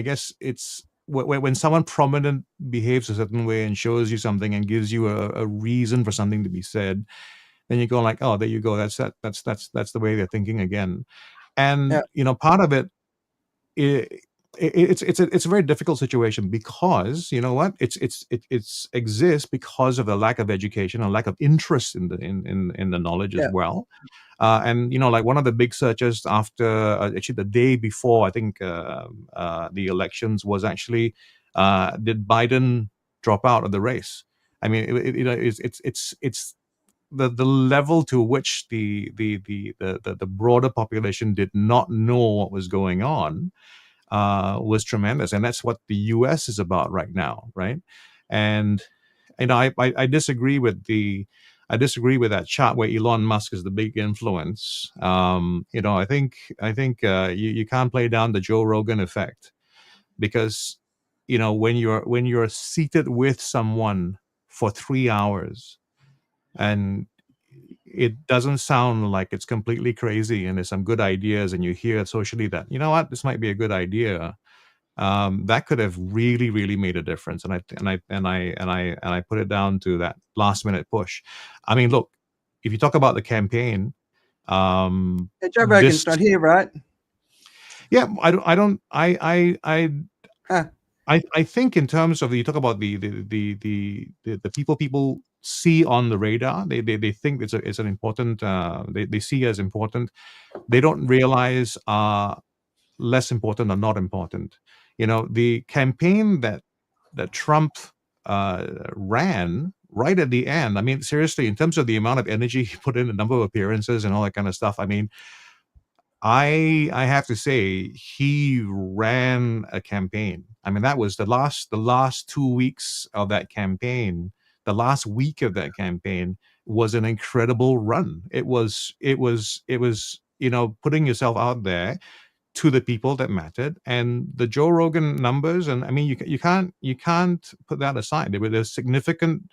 guess it's when someone prominent behaves a certain way and shows you something and gives you a reason for something to be said, then you go like, oh, there you go. That's the way they're thinking again. And part of it, it's a very difficult situation because you know what, it exists because of the lack of education and lack of interest in the knowledge as well. And like one of the big searches after actually the day before, I think the elections was actually did Biden drop out of the race? I mean, it's the level to which the broader population did not know what was going on was tremendous, and that's what the U.S. is about right now, right? And I disagree with that chart where Elon Musk is the big influence. I think you can't play down the Joe Rogan effect, because when you're seated with someone for 3 hours and it doesn't sound like it's completely crazy and there's some good ideas, and you hear socially that this might be a good idea, that could have really, really made a difference. And I put it down to that last minute push. I mean, look, if you talk about the campaign, Joe Rogan's not here, right? Yeah, I think in terms of, you talk about the people see on the radar, they think it's an important, they see as important. They don't realize less important or not important. The campaign that Trump ran right at the end, I mean, seriously, in terms of the amount of energy he put in, the number of appearances and all that kind of stuff, I mean, I have to say, he ran a campaign. I mean, that was the last 2 weeks of that campaign. The last week of that campaign was an incredible run. It was putting yourself out there to the people that mattered, and the Joe Rogan numbers. And I mean, you can't put that aside. There's significant.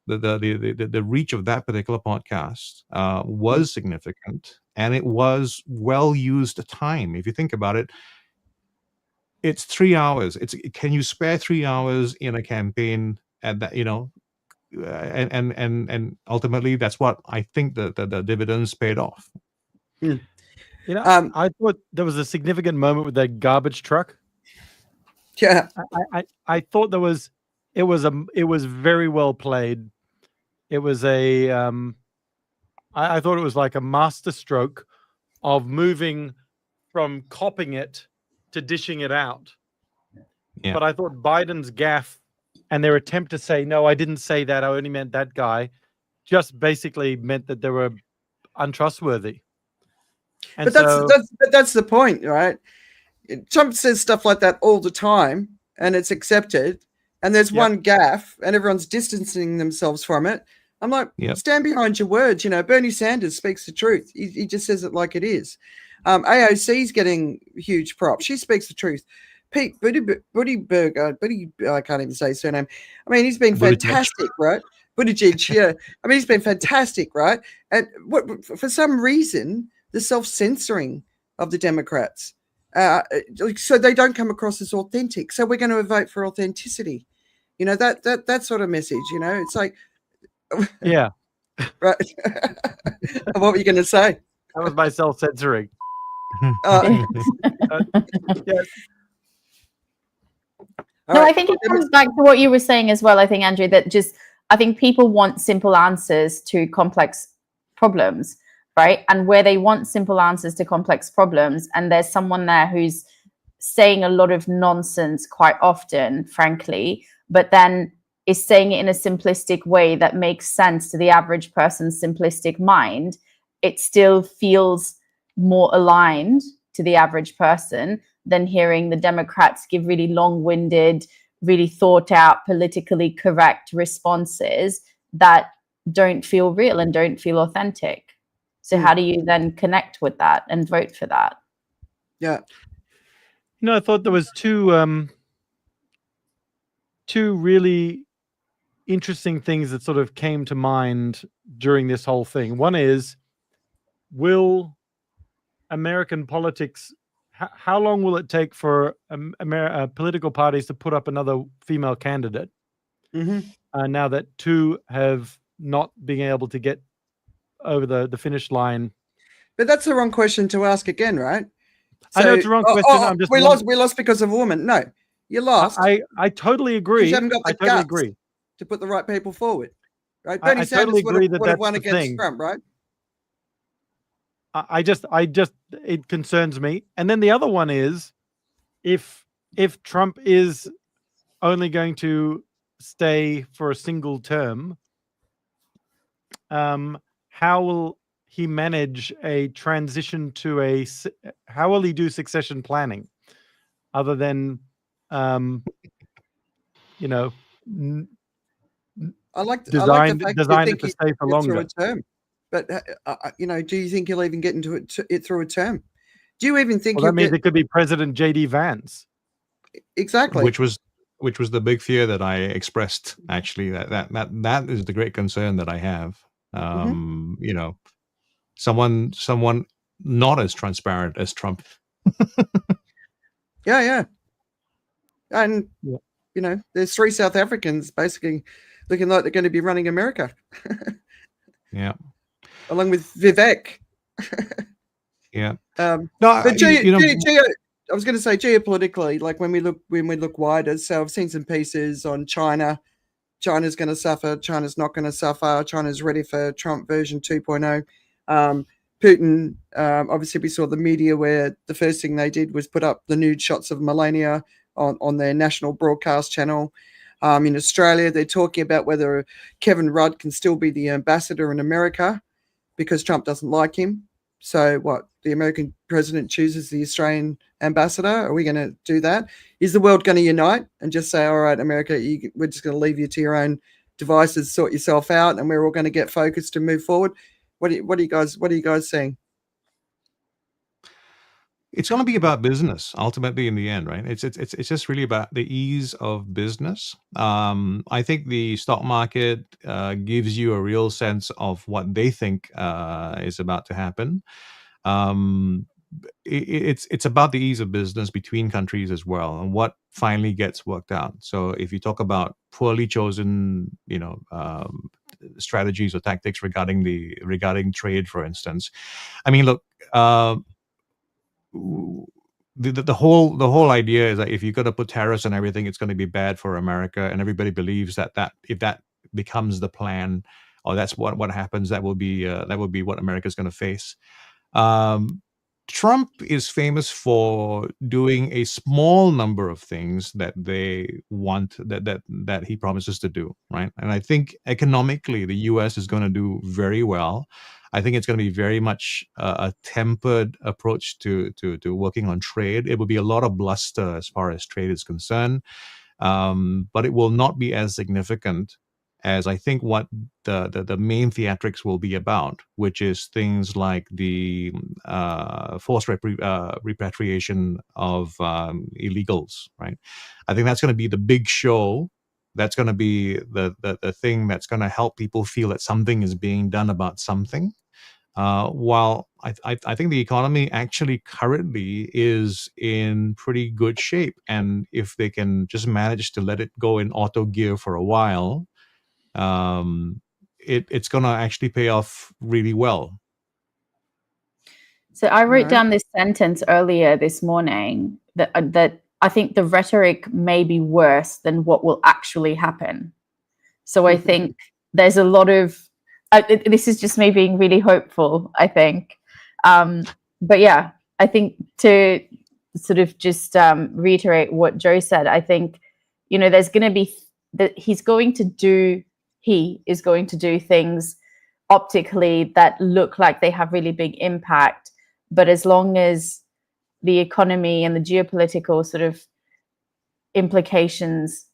The reach of that particular podcast was significant, and it was well used time. If you think about it, it's 3 hours. Can you spare 3 hours in a campaign at that? And ultimately, that's what I think the dividends paid off. I thought there was a significant moment with that garbage truck. Yeah, I thought it was very well played. It was I thought it was like a master stroke of moving from copying it to dishing it out. Yeah. But I thought Biden's gaffe and their attempt to say, no, I didn't say that, I only meant that guy, just basically meant that they were untrustworthy. And but that's the point, right? Trump says stuff like that all the time, and it's accepted. And there's one gaffe, and everyone's distancing themselves from it. I'm like, stand behind your words. Bernie Sanders speaks the truth. He just says it like it is. AOC's getting huge props. She speaks the truth. Pete Buttigieg, I can't even say his surname. I mean, he's been fantastic, right? Buttigieg, yeah. I mean, he's been fantastic, right? And for some reason, the self-censoring of the Democrats, so they don't come across as authentic. So we're going to vote for authenticity. That sort of message. It's like, yeah, right. What were you going to say? That was my self-censoring. Yes. No, I think it comes back to what you were saying as well. I think, Andrew, that I think people want simple answers to complex problems, right? And where they want simple answers to complex problems, and there's someone there who's saying a lot of nonsense quite often, frankly, but then is saying it in a simplistic way that makes sense to the average person's simplistic mind, it still feels more aligned to the average person than hearing the Democrats give really long-winded, really thought-out, politically correct responses that don't feel real and don't feel authentic. So how do you then connect with that and vote for that? Yeah. I thought there was two really interesting things that sort of came to mind during this whole thing. One is, will American politics, how long will it take for political parties to put up another female candidate? Now that two have not been able to get over the finish line But that's the wrong question to ask again, right? I know it's the wrong question. I'm just we lost because of a woman. No, you lost. I totally agree. You haven't got the I totally guts agree to put the right people forward, right? I Bernie totally Sanders agree would have won that's the against thing. Trump, right? I just it concerns me. And then the other one is if Trump is only going to stay for a single term, how will he manage a transition to how will he do succession planning other than you know, I like the designed fact it to stay for longer. through a term. But you know, do you think he'll even get into it through a term? Do you even think Well, that means it could be President J.D. Vance? Exactly. Which was the big fear that I expressed. Actually, that is the great concern that I have. You know, someone not as transparent as Trump. Yeah. And you know, there's 3 South Africans basically looking like they're going to be running America. Yeah. Along with Vivek. Yeah. No, but I was going to say geopolitically, like when we look wider. So I've seen some pieces on China. China's going to suffer. China's not going to suffer. China's ready for Trump version 2.0. Putin, obviously we saw the media where the first thing they did was put up the nude shots of Melania on their national broadcast channel. In Australia, they're talking about whether Kevin Rudd can still be the ambassador in America because Trump doesn't like him. So what? The American president chooses the Australian ambassador? Are we going to do that? Is the world going to unite and just say, all right, America, we're just going to leave you to your own devices, sort yourself out, and we're all going to get focused and move forward? What are you guys saying? It's going to be about business ultimately in the end, right? It's just really about the ease of business. I think the stock market gives you a real sense of what they think is about to happen. It's about the ease of business between countries as well, and what finally gets worked out. So if you talk about poorly chosen, strategies or tactics regarding trade, for instance, I mean, look. The whole idea is that if you're going to put tariffs and everything, it's going to be bad for America, and everybody believes that if that becomes the plan, or that's what happens, that will be what America's going to face. Trump is famous for doing a small number of things that they want, that he promises to do, right? And I think economically, the U.S. is going to do very well. I think it's going to be very much a tempered approach to working on trade. It will be a lot of bluster as far as trade is concerned, but it will not be as significant as I think what the main theatrics will be about, which is things like the forced repatriation of illegals, right? I think that's going to be the big show. That's going to be the thing that's going to help people feel that something is being done about something. While I think the economy actually currently is in pretty good shape, and if they can just manage to let it go in auto gear for a while, it's going to actually pay off really well. So I wrote down this sentence earlier this morning that I think the rhetoric may be worse than what will actually happen. So I think there's a lot of this is just me being really hopeful, I think. But yeah, I think to sort of just reiterate what Joe said, I think, there's going to be that he is going to do things optically that look like they have really big impact. But as long as the economy and the geopolitical sort of implications,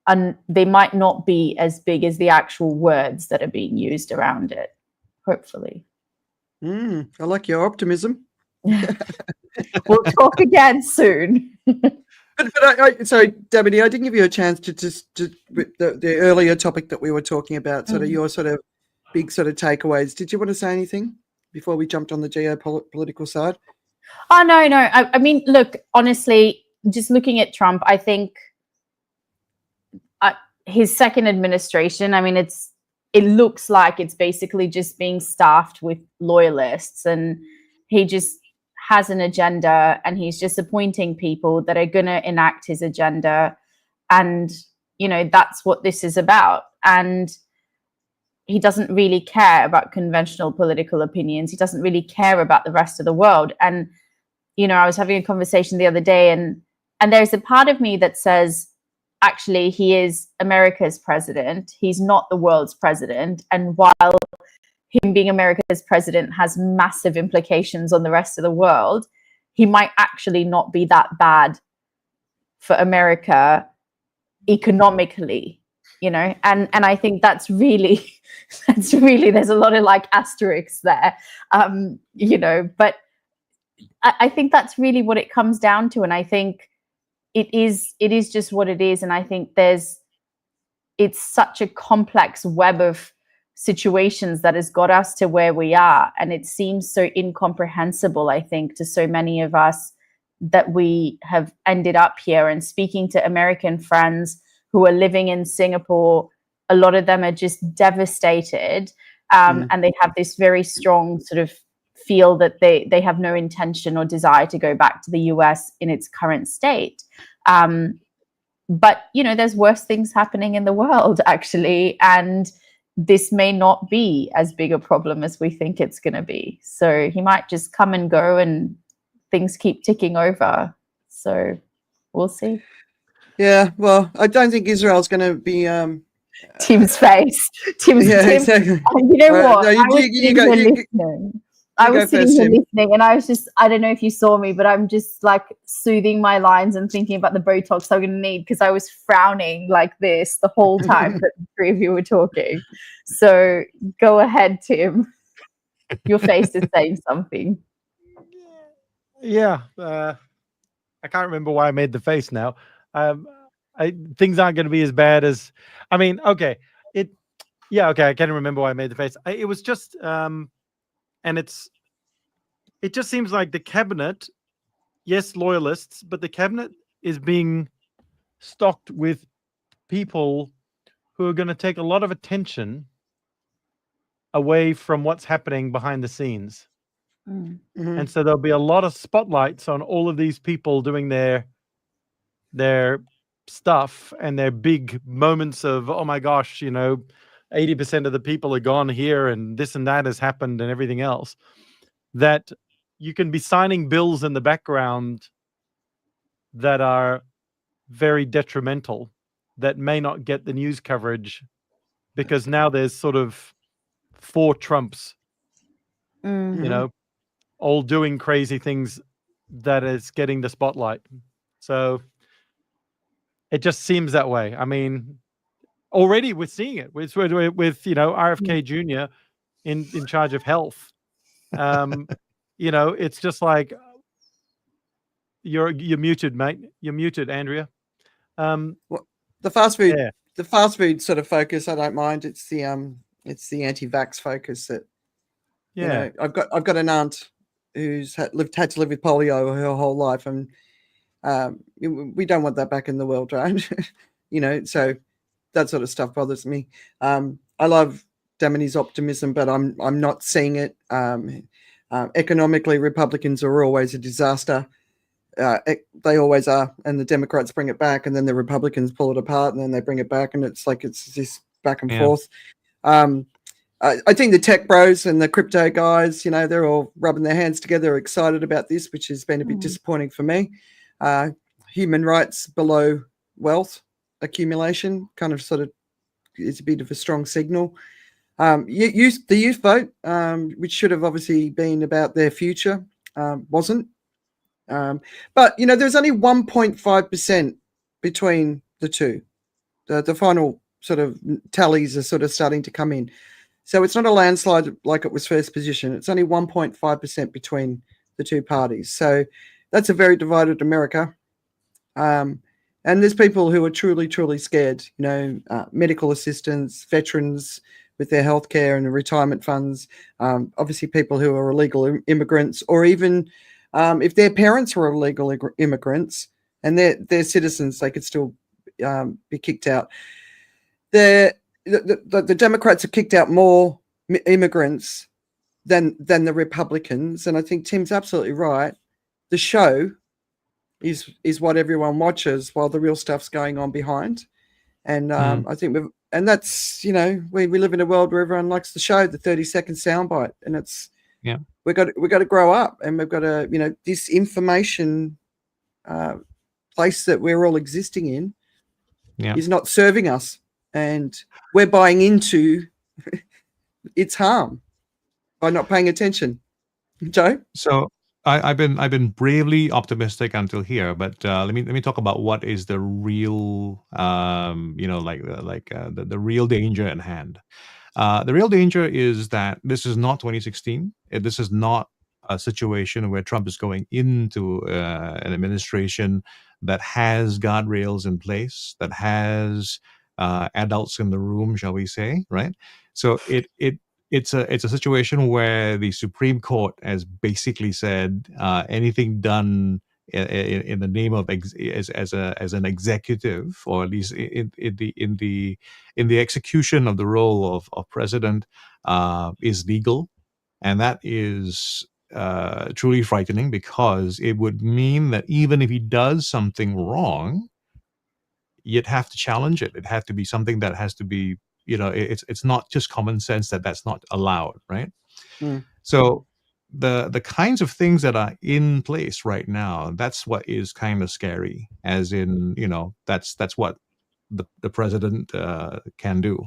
and they might not be as big as the actual words that are being used around it, hopefully. I like your optimism. We'll talk again soon. But sorry, Dabney, I didn't give you a chance to with the earlier topic that we were talking about, sort of your sort of big sort of takeaways. Did you want to say anything before we jumped on the geopolitical side? Oh, no. I mean, look, honestly, just looking at Trump, I think his second administration, I mean, it looks like it's basically just being staffed with loyalists. And he just has an agenda, and he's just appointing people that are going to enact his agenda. And, you know, that's what this is about. And he doesn't really care about conventional political opinions. He doesn't really care about the rest of the world. And, you know, I was having a conversation the other day, and there's a part of me that says, actually, he is America's president. He's not the world's president. And while him being America's president has massive implications on the rest of the world, he might actually not be that bad for America economically, you know. And I think that's really there's a lot of like asterisks there, you know, but I think that's really what it comes down to. And I think it is just what it is. And I think it's such a complex web of situations that has got us to where we are. And it seems so incomprehensible, I think, to so many of us that we have ended up here. And speaking to American friends who are living in Singapore, a lot of them are just devastated. And they have this very strong sort of feel that they have no intention or desire to go back to the US in its current state. But, you know, there's worse things happening in the world, actually. And this may not be as big a problem as we think it's going to be. So he might just come and go and things keep ticking over. So we'll see. Yeah, well, I don't think Israel's going to be... Tim's face. Tim's exactly. You know what? No, I was sitting here listening, and I was just, I don't know if you saw me, but I'm just like soothing my lines and thinking about the Botox I'm going to need, because I was frowning like this the whole time that the three of you were talking. So go ahead, Tim. Your face is saying something. Yeah. I can't remember why I made the face now. Things aren't going to be as bad as, I mean, okay. Okay, I can't remember why I made the face. It was just, and it just seems like the cabinet, yes, loyalists, but the cabinet is being stocked with people who are going to take a lot of attention away from what's happening behind the scenes. Mm-hmm. And so there'll be a lot of spotlights on all of these people doing their stuff and their big moments of, oh my gosh, you know, 80% of the people are gone here and this and that has happened and everything else, that you can be signing bills in the background that are very detrimental, that may not get the news coverage, because now there's sort of 4 Trumps, you know, all doing crazy things that is getting the spotlight. So it just seems that way. I mean, already we're seeing it with you know, RFK Jr. in charge of health. You know, it's just like, you're muted, mate. You're muted, Andrea. Well, the fast food sort of focus, I don't mind. It's the anti-vax focus that, you know, I've got an aunt who's had to live with polio her whole life, and we don't want that back in the world, right? You know, so that sort of stuff bothers me. I love Damini's optimism, but I'm not seeing it. Economically, Republicans are always a disaster. They always are, and the Democrats bring it back, and then the Republicans pull it apart, and then they bring it back, and it's like it's this back and forth. I think the tech bros and the crypto guys, you know, they're all rubbing their hands together, excited about this, which has been a bit disappointing for me. Human rights below wealth accumulation kind of sort of is a bit of a strong signal. The youth vote, which should have obviously been about their future, wasn't. But, you know, there's only 1.5% between the two. The final sort of tallies are sort of starting to come in. So it's not a landslide like it was first position. It's only 1.5% between the two parties. So that's a very divided America. And there's people who are truly, truly scared, you know, medical assistants, veterans with their healthcare and retirement funds, obviously people who are illegal immigrants, or even if their parents were illegal immigrants and they're citizens, they could still be kicked out. The Democrats have kicked out more immigrants than the Republicans. And I think Tim's absolutely right. The show is what everyone watches while the real stuff's going on behind. And I think that's, we live in a world where everyone likes the show, the 30-second soundbite, and it's we've got to grow up, and we've got to, this information place that we're all existing in is not serving us, and we're buying into its harm by not paying attention. Joe? So I've been bravely optimistic until here, but let me talk about what is the real the real danger at hand. The real danger is that this is not 2016. This is not a situation where Trump is going into an administration that has guardrails in place, that has adults in the room, shall we say, right? So it's a situation where the Supreme Court has basically said anything done in the name of as an executive, or at least in the execution of the role of president, is legal, and that is truly frightening, because it would mean that even if he does something wrong, you'd have to challenge it. It had to be something that has to be, it's not just common sense that that's not allowed, right? So the kinds of things that are in place right now, that's what is kind of scary, as in, that's what the president can do.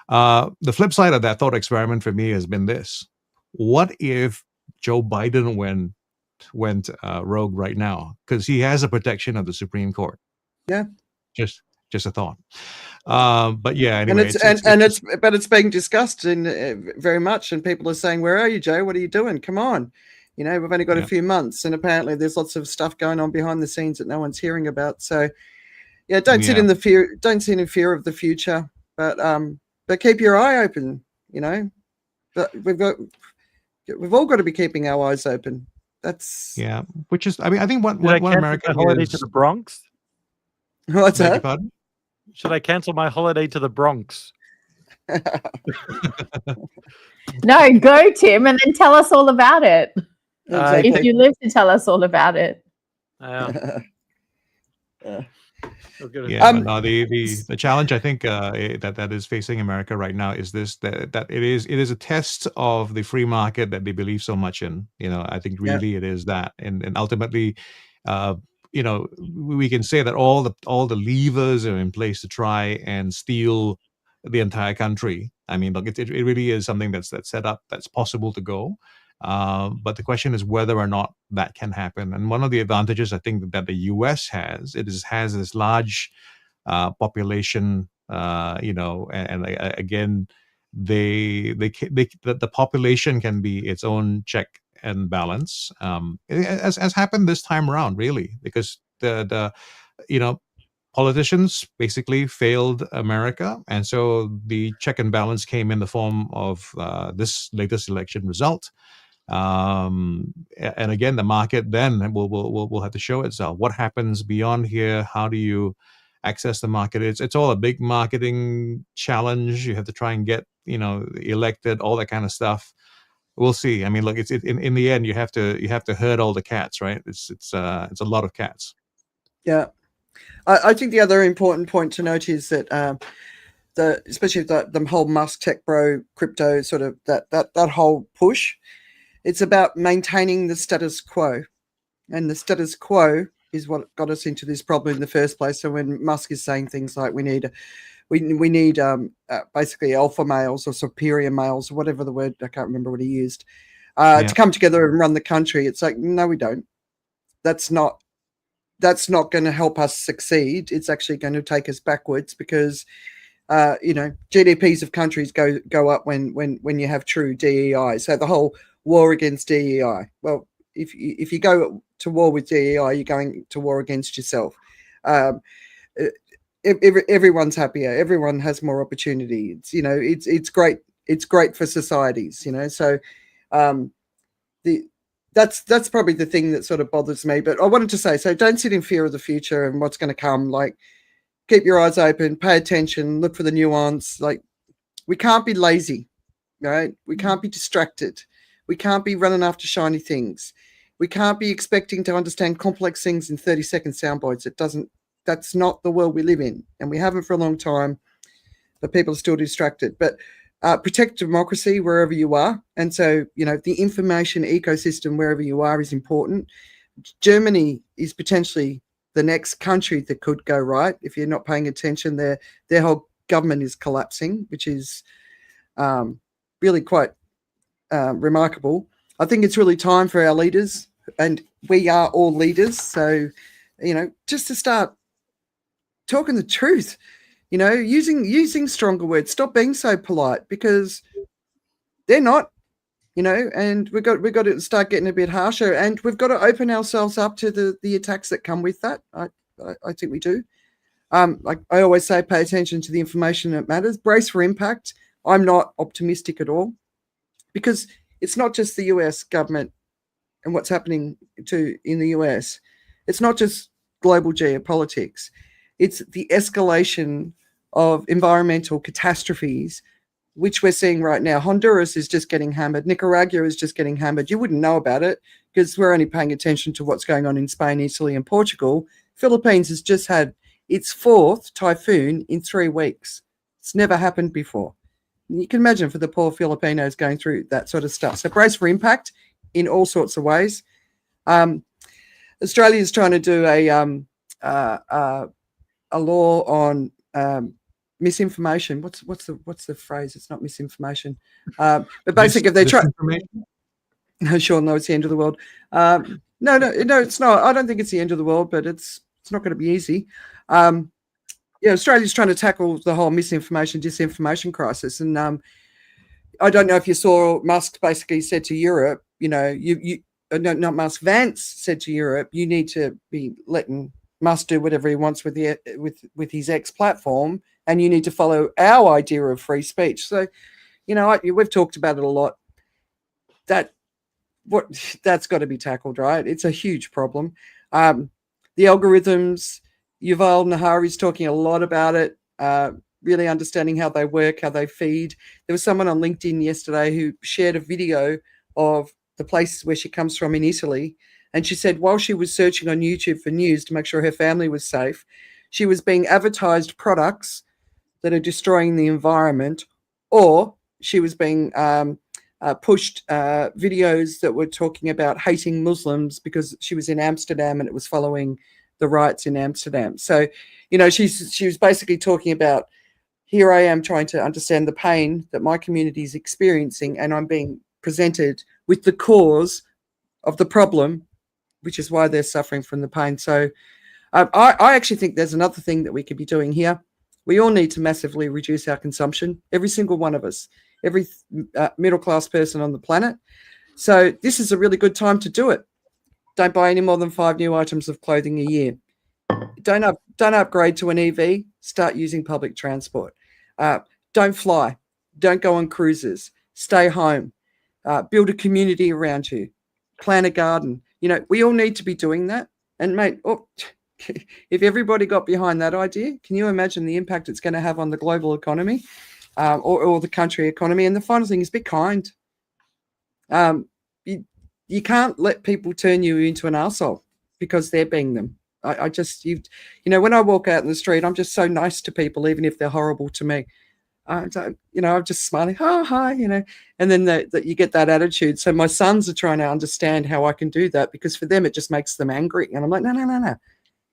The flip side of that thought experiment for me has been this: what if Joe Biden went rogue right now, because he has a protection of the Supreme Court? Yeah, just a thought. But yeah, anyway, and it's being discussed in very much, and people are saying, "Where are you, Joe? What are you doing? Come on." We've only got a few months, and apparently there's lots of stuff going on behind the scenes that no one's hearing about. So, don't sit in fear of the future, but keep your eye open. But we've all got to be keeping our eyes open. That's which is, I think what America holiday is. To the Bronx. What's that? Pardon? Should I cancel my holiday to the Bronx? No, go, Tim, and then tell us all about it. Exactly. If you live to tell us all about it. The challenge, I think, that is facing America right now is this: that it is a test of the free market that they believe so much in. I think really it is that, and ultimately, we can say that all the levers are in place to try and steal the entire country. I mean, look, it really is something that's set up, that's possible to go. But the question is whether or not that can happen. And one of the advantages I think that the U.S. has this large population, and again, the population can be its own check and balance, as happened this time around, really, because the politicians basically failed America, and so the check and balance came in the form of this latest election result. And again, the market then will have to show itself. What happens beyond here? How do you access the market? It's all a big marketing challenge. You have to try and get elected, all that kind of stuff. We'll see. I mean, look, it's in the end, you have to herd all the cats, right? It's a lot of cats. Yeah, I think the other important point to note is that especially the whole Musk tech bro crypto sort of that whole push, it's about maintaining the status quo, and the status quo is what got us into this problem in the first place. So when Musk is saying things like we need basically alpha males or superior males, or whatever the word, I can't remember what he used, to come together and run the country, it's like, no, we don't. That's not going to help us succeed. It's actually going to take us backwards, because GDPs of countries go up when you have true DEI. So the whole war against DEI. Well, if you go to war with DEI, you're going to war against yourself. Everyone's happier. Everyone has more opportunity. It's great. It's great for societies. So that's probably the thing that sort of bothers me. But I wanted to say, so don't sit in fear of the future and what's going to come. Like, keep your eyes open, pay attention, look for the nuance. Like, we can't be lazy. right? We can't be distracted. We can't be running after shiny things. We can't be expecting to understand complex things in 30-second sound bites. That's not the world we live in, and we haven't for a long time, but people are still distracted. But protect democracy wherever you are. And so, the information ecosystem wherever you are is important. Germany is potentially the next country that could go right. If you're not paying attention, their whole government is collapsing, which is really quite remarkable. I think it's really time for our leaders, and we are all leaders. So, just to start talking the truth, using stronger words, stop being so polite, because they're not, and we've got to start getting a bit harsher, and we've got to open ourselves up to the attacks that come with that. I think we do. Like I always say, pay attention to the information that matters. Brace for impact. I'm not optimistic at all, because it's not just the US government and what's happening in the US. It's not just global geopolitics. It's the escalation of environmental catastrophes, which we're seeing right now. Honduras is just getting hammered. Nicaragua is just getting hammered. You wouldn't know about it because we're only paying attention to what's going on in Spain, Italy, and Portugal. Philippines has just had its 4th typhoon in 3 weeks. It's never happened before. You can imagine for the poor Filipinos going through that sort of stuff. So brace for impact in all sorts of ways. Australia is trying to do a law on misinformation. What's the phrase? It's not misinformation, but basically, if they try. No, sure, no, it's the end of the world. No, it's not. I don't think it's the end of the world, but it's not going to be easy. Australia's trying to tackle the whole misinformation, disinformation crisis, and I don't know if you saw Musk basically said to Europe, not Musk, Vance said to Europe, you need to be letting Musk do whatever he wants with his X platform, and you need to follow our idea of free speech. So, we've talked about it a lot. That's got to be tackled, right? It's a huge problem. The algorithms, Yuval Nahari's talking a lot about it, really understanding how they work, how they feed. There was someone on LinkedIn yesterday who shared a video of the place where she comes from in Italy. And she said while she was searching on YouTube for news to make sure her family was safe, she was being advertised products that are destroying the environment, or she was being pushed videos that were talking about hating Muslims because she was in Amsterdam and it was following the riots in Amsterdam. So, she was basically talking about, here I am trying to understand the pain that my community is experiencing, and I'm being presented with the cause of the problem, which is why they're suffering from the pain. So I actually think there's another thing that we could be doing here. We all need to massively reduce our consumption, every single one of us, every middle-class person on the planet. So this is a really good time to do it. Don't buy any more than 5 new items of clothing a year. Don't upgrade to an EV. Start using public transport. Don't fly. Don't go on cruises. Stay home. Build a community around you. Plant a garden. We all need to be doing that. And mate, if everybody got behind that idea, can you imagine the impact it's going to have on the global economy or the country economy? And the final thing is be kind. You can't let people turn you into an arsehole because they're being them. When I walk out in the street, I'm just so nice to people, even if they're horrible to me. I'm just smiling, oh, hi, and then you get that attitude. So my sons are trying to understand how I can do that, because for them, it just makes them angry. And I'm like, no.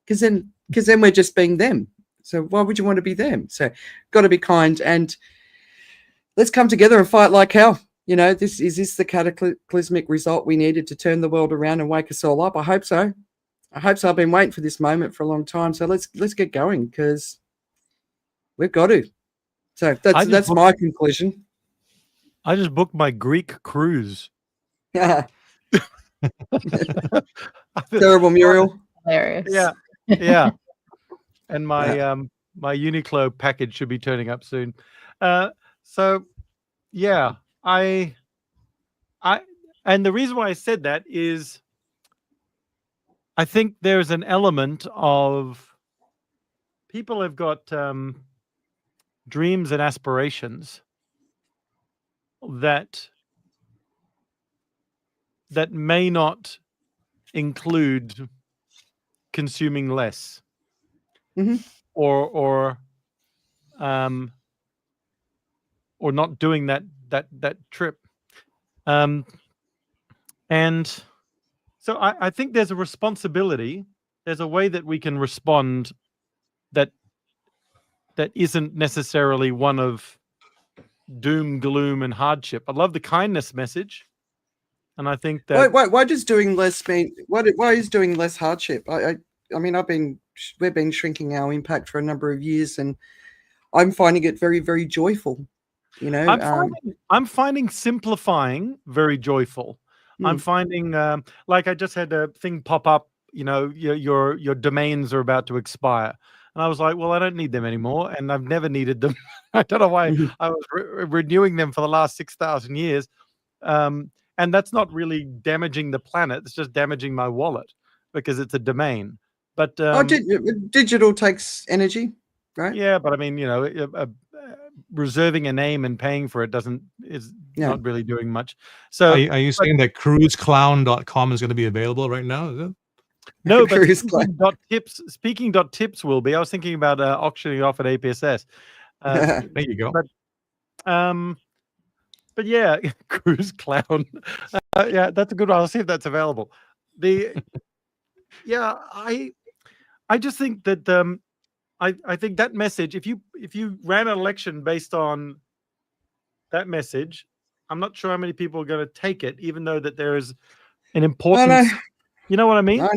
Because then we're just being them. So why would you want to be them? So got to be kind, and let's come together and fight like hell. Is this the cataclysmic result we needed to turn the world around and wake us all up? I hope so. I've been waiting for this moment for a long time. So let's get going, because we've got to. So that's my conclusion. I just booked my Greek cruise. Yeah. Terrible, Muriel. Hilarious. Yeah. And my my Uniqlo package should be turning up soon. So yeah, I and the reason why I said that is I think there's an element of people have got dreams and aspirations, that may not include consuming less, or not doing that trip, and so I think there's a responsibility. There's a way that we can respond that isn't necessarily one of doom, gloom, and hardship. I love the kindness message, and I think that why does doing less mean why is doing less hardship? I mean, we've been shrinking our impact for a number of years, and I'm finding it very, very joyful. You know, I'm finding simplifying very joyful. I'm finding like I just had a thing pop up. You know, your domains are about to expire. And I was like, well, I don't need them anymore, and I've never needed them. I don't know why I was renewing them for the last 6,000 years. And that's not really damaging the planet. It's just damaging my wallet because it's a domain. But digital takes energy, right? Yeah, but I mean, you know, reserving a name and paying for it not really doing much. So are you saying that cruiseclown.com is going to be available right now? Is it? No, but speaking.tips will be. I was thinking about auctioning off at APSS. There you go. But yeah, Cruise Clown. Yeah, that's a good one. I'll see if that's available. I just think that I think that message, if you ran an election based on that message, I'm not sure how many people are going to take it, even though that there is an importance. You know what I mean?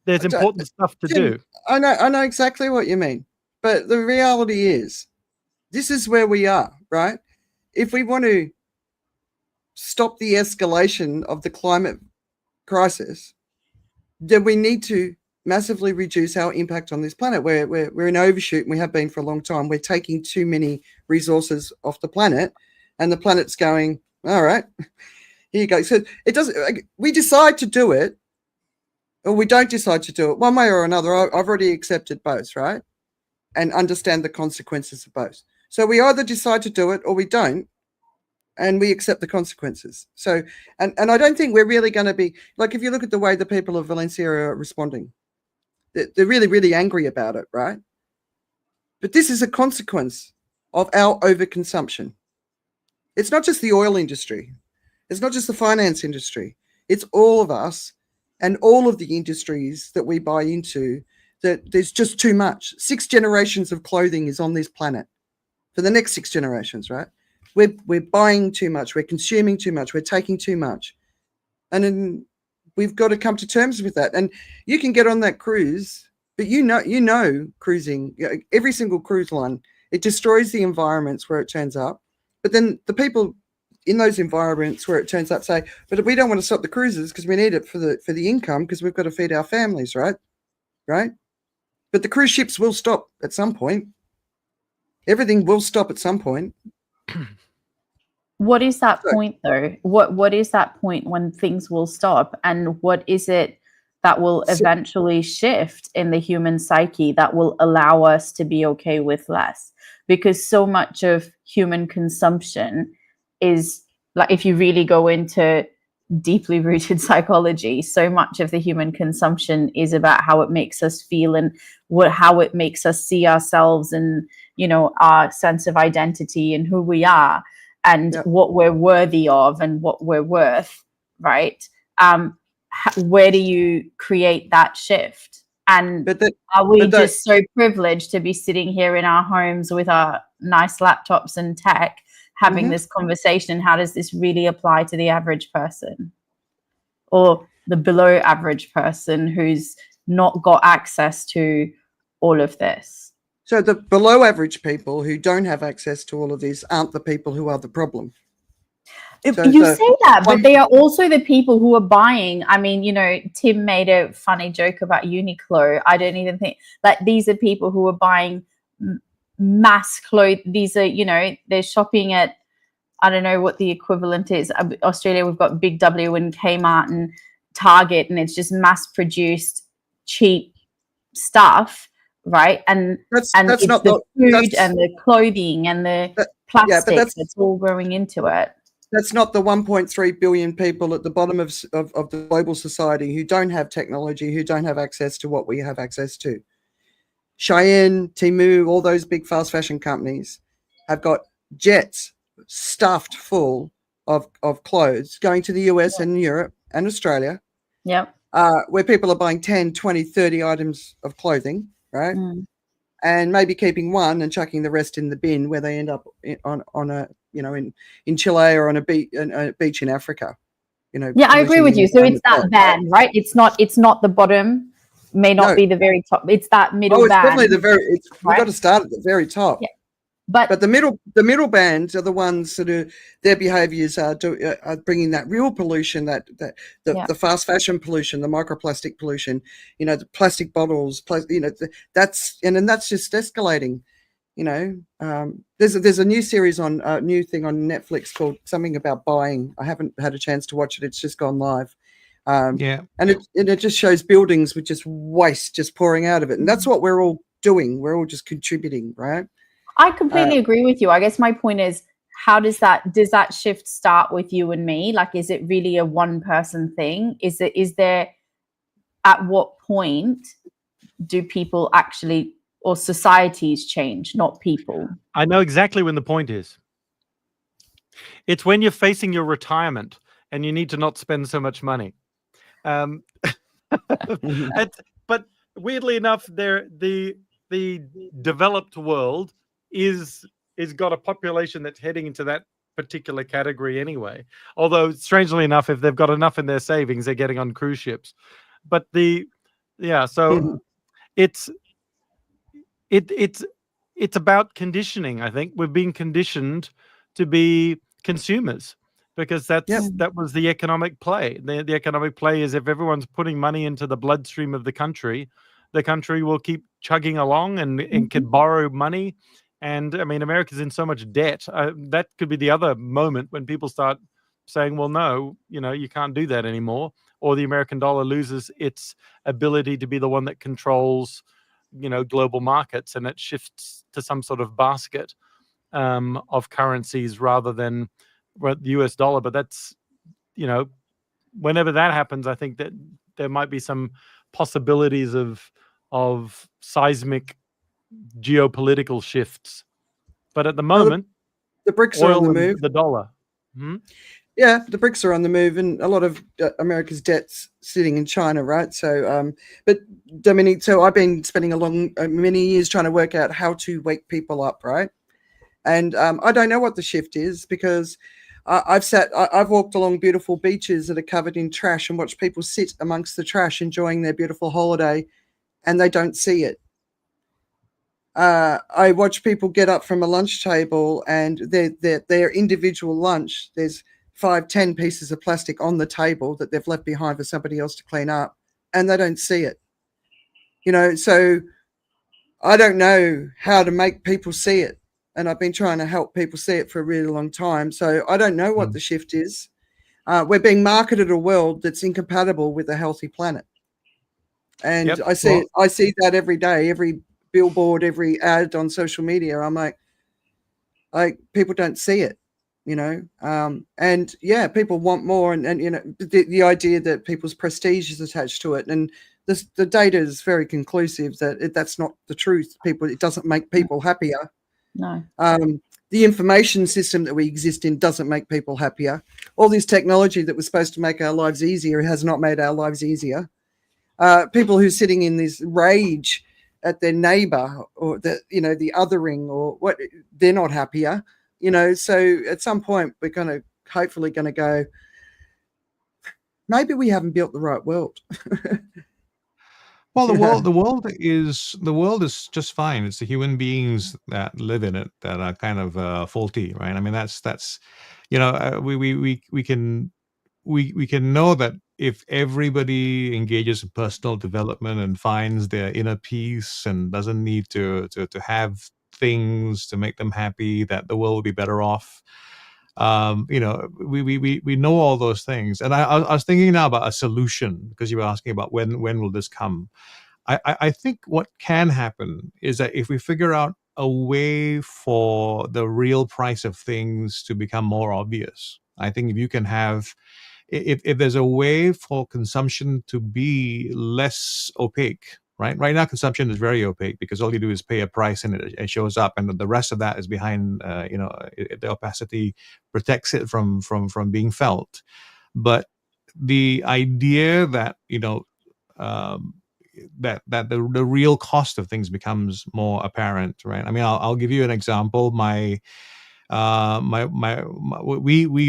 There's important stuff to do. I know exactly what you mean. But the reality is, this is where we are, right? If we want to stop the escalation of the climate crisis, then we need to massively reduce our impact on this planet. We're in overshoot, and we have been for a long time. We're taking too many resources off the planet, and the planet's going, all right, here you go. So it doesn't. We decide to do it, or we don't decide to do it, one way or another. I've already accepted both, right? And understand the consequences of both. So we either decide to do it or we don't, and we accept the consequences. So, and I don't think we're really going to be, like, if you look at the way the people of Valencia are responding, they're really, really angry about it, right? But this is a consequence of our overconsumption. It's not just the oil industry. It's not just the finance industry. It's all of us and all of the industries that we buy into, that there's just too much. 6 generations of clothing is on this planet for the next 6 generations, right? We're buying too much. We're consuming too much. We're taking too much. And then we've got to come to terms with that. And you can get on that cruise, but you know, cruising, every single cruise line, it destroys the environments where it turns up. But then the people in those environments where it turns up say, but we don't want to stop the cruises because we need it for the income, because we've got to feed our families, right? Right? But the cruise ships will stop at some point. Everything will stop at some point. What is that point, though? What is that point when things will stop? And what is it that will eventually shift in the human psyche that will allow us to be okay with less? Because so much of human consumption is, like, if you really go into deeply rooted psychology, so much of the human consumption is about how it makes us feel and how it makes us see ourselves, and, you know, our sense of identity and who we are, and what we're worthy of and what we're worth, right? Where do you create that shift? And are we just so privileged to be sitting here in our homes with our nice laptops and tech having this conversation? How does this really apply to the average person or the below average person who's not got access to all of this? So the below average people who don't have access to all of this aren't the people who are the problem. You say that, but they are also the people who are buying. I mean, you know, Tim made a funny joke about Uniqlo. I don't even think, like, these are people who are buying mass clothes. These are, you know, they're shopping at, I don't know what the equivalent is. Australia, we've got Big W and Kmart and Target, and it's just mass produced cheap stuff. right? And That's it's not the the food that's and the clothing and the that, plastic but that's all going into it. that's not the 1.3 billion people at the bottom of the global society who don't have technology, who don't have access to what we have access to. Cheyenne, Temu, all those big fast fashion companies have got jets stuffed full of clothes going to the US and Europe and Australia, Yep. where people are buying 10, 20, 30 items of clothing, right? And maybe keeping one and chucking the rest in the bin, where they end up on a, you know, in Chile or on a beach in Africa. You know, yeah, I agree with you. So it's that band, right? It's not the bottom, may not be the very top. It's that middle it's band. definitely the very. right? We've got to start at the very top. Yeah. But the middle bands are the ones that are, their behaviours are bringing that real pollution, the fast fashion pollution, the microplastic pollution, you know, the plastic bottles, you know, that's just escalating. You know, there's a new series on new thing on Netflix called something about buying. I haven't had a chance to watch it. It's just gone live. And it just shows buildings with just waste just pouring out of it, and that's what we're all doing. We're all just contributing, right? I completely agree with you. I guess my point is, how does that shift start with you and me? Like, is it really a one person thing? Is there, at what point do people actually, or societies change, not people? I know exactly when the point is. It's when you're facing your retirement and you need to not spend so much money. But weirdly enough, the developed world is got a population that's heading into that particular category anyway. Although strangely enough, if they've got enough in their savings, they're getting on cruise ships. But so it's about conditioning. I think we've been conditioned to be consumers, because that was the economic play. The economic play is, if everyone's putting money into the bloodstream of the country will keep chugging along and can borrow money. And I mean, America's in so much debt. That could be the other moment when people start saying, well, no, you know, you can't do that anymore. Or the American dollar loses its ability to be the one that controls, you know, global markets, and it shifts to some sort of basket of currencies rather than the US dollar. But that's, you know, whenever that happens, I think that there might be some possibilities of seismic geopolitical shifts. But at the moment, the BRICS oil are on the move. The dollar. Yeah, the BRICS are on the move, and a lot of America's debt's sitting in China, right? So, but Dominique, so I've been spending many years trying to work out how to wake people up, right? And I don't know what the shift is, because I've walked along beautiful beaches that are covered in trash and watched people sit amongst the trash enjoying their beautiful holiday, and they don't see it. I watch people get up from a lunch table, and their individual lunch, there's 5-10 pieces of plastic on the table that they've left behind for somebody else to clean up, and they don't see it. You know, so I don't know how to make people see it, and I've been trying to help people see it for a really long time. So I don't know what the shift is. We're being marketed a world that's incompatible with a healthy planet, and I see that every day, every billboard, every ad on social media. I'm like people don't see it, you know. And yeah, people want more, and you know, the idea that people's prestige is attached to it, and the data is very conclusive that that's not the truth. It doesn't make people happier. No. The information system that we exist in doesn't make people happier. All this technology that was supposed to make our lives easier has not made our lives easier. People who are sitting in this rage at their neighbor, or the othering, or what, they're not happier, you know. So at some point we're hopefully going to go, maybe we haven't built the right world. Well, the world is just fine. It's the human beings that live in it that are kind of faulty, right? I mean, that's you know, we can know that if everybody engages in personal development and finds their inner peace and doesn't need to have things to make them happy, that the world will be better off. You know, we know all those things. And I was thinking now about a solution, because you were asking about when will this come. I think what can happen is that if we figure out a way for the real price of things to become more obvious, I think if you can have, if there's a way for consumption to be less opaque, right? Right now, consumption is very opaque because all you do is pay a price and it shows up, and the rest of that is behind. The opacity protects it from being felt. But the idea that that the real cost of things becomes more apparent, right? I mean, I'll give you an example. We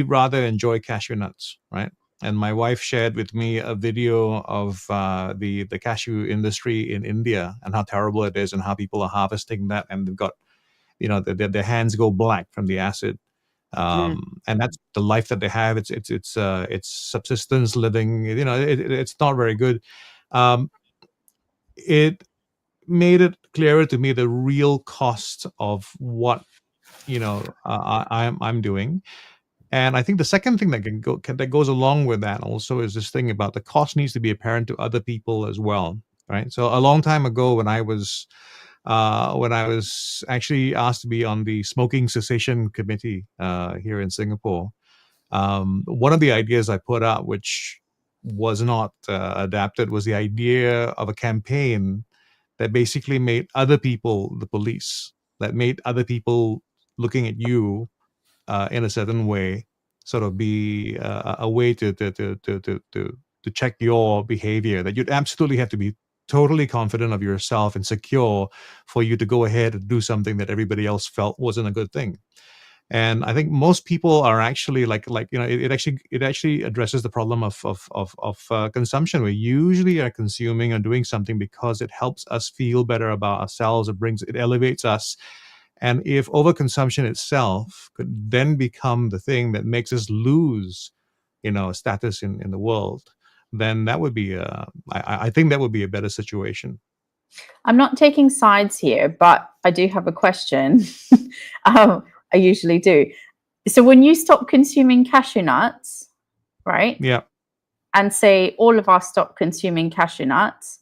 rather enjoy cashew nuts, right? And my wife shared with me a video of the cashew industry in India and how terrible it is and how people are harvesting that, and they've got, their hands go black from the acid. And that's the life that they have. It's subsistence living. It's not very good. It made it clearer to me the real cost of what I'm doing. And I think the second thing that goes along with that also is this thing about the cost needs to be apparent to other people as well, right? So a long time ago, when I was actually asked to be on the smoking cessation committee here in Singapore, one of the ideas I put out, which was not adapted, was the idea of a campaign that basically made other people the police, that made other people looking at you in a certain way sort of be a way to check your behavior, that you'd absolutely have to be totally confident of yourself and secure for you to go ahead and do something that everybody else felt wasn't a good thing. And I think most people are actually it actually addresses the problem of consumption. We usually are consuming or doing something because it helps us feel better about ourselves. It elevates us. And if overconsumption itself could then become the thing that makes us lose, status in the world, then that would be I think that would be a better situation. I'm not taking sides here, but I do have a question. I usually do. So when you stop consuming cashew nuts, right? Yeah. And say all of us stop consuming cashew nuts,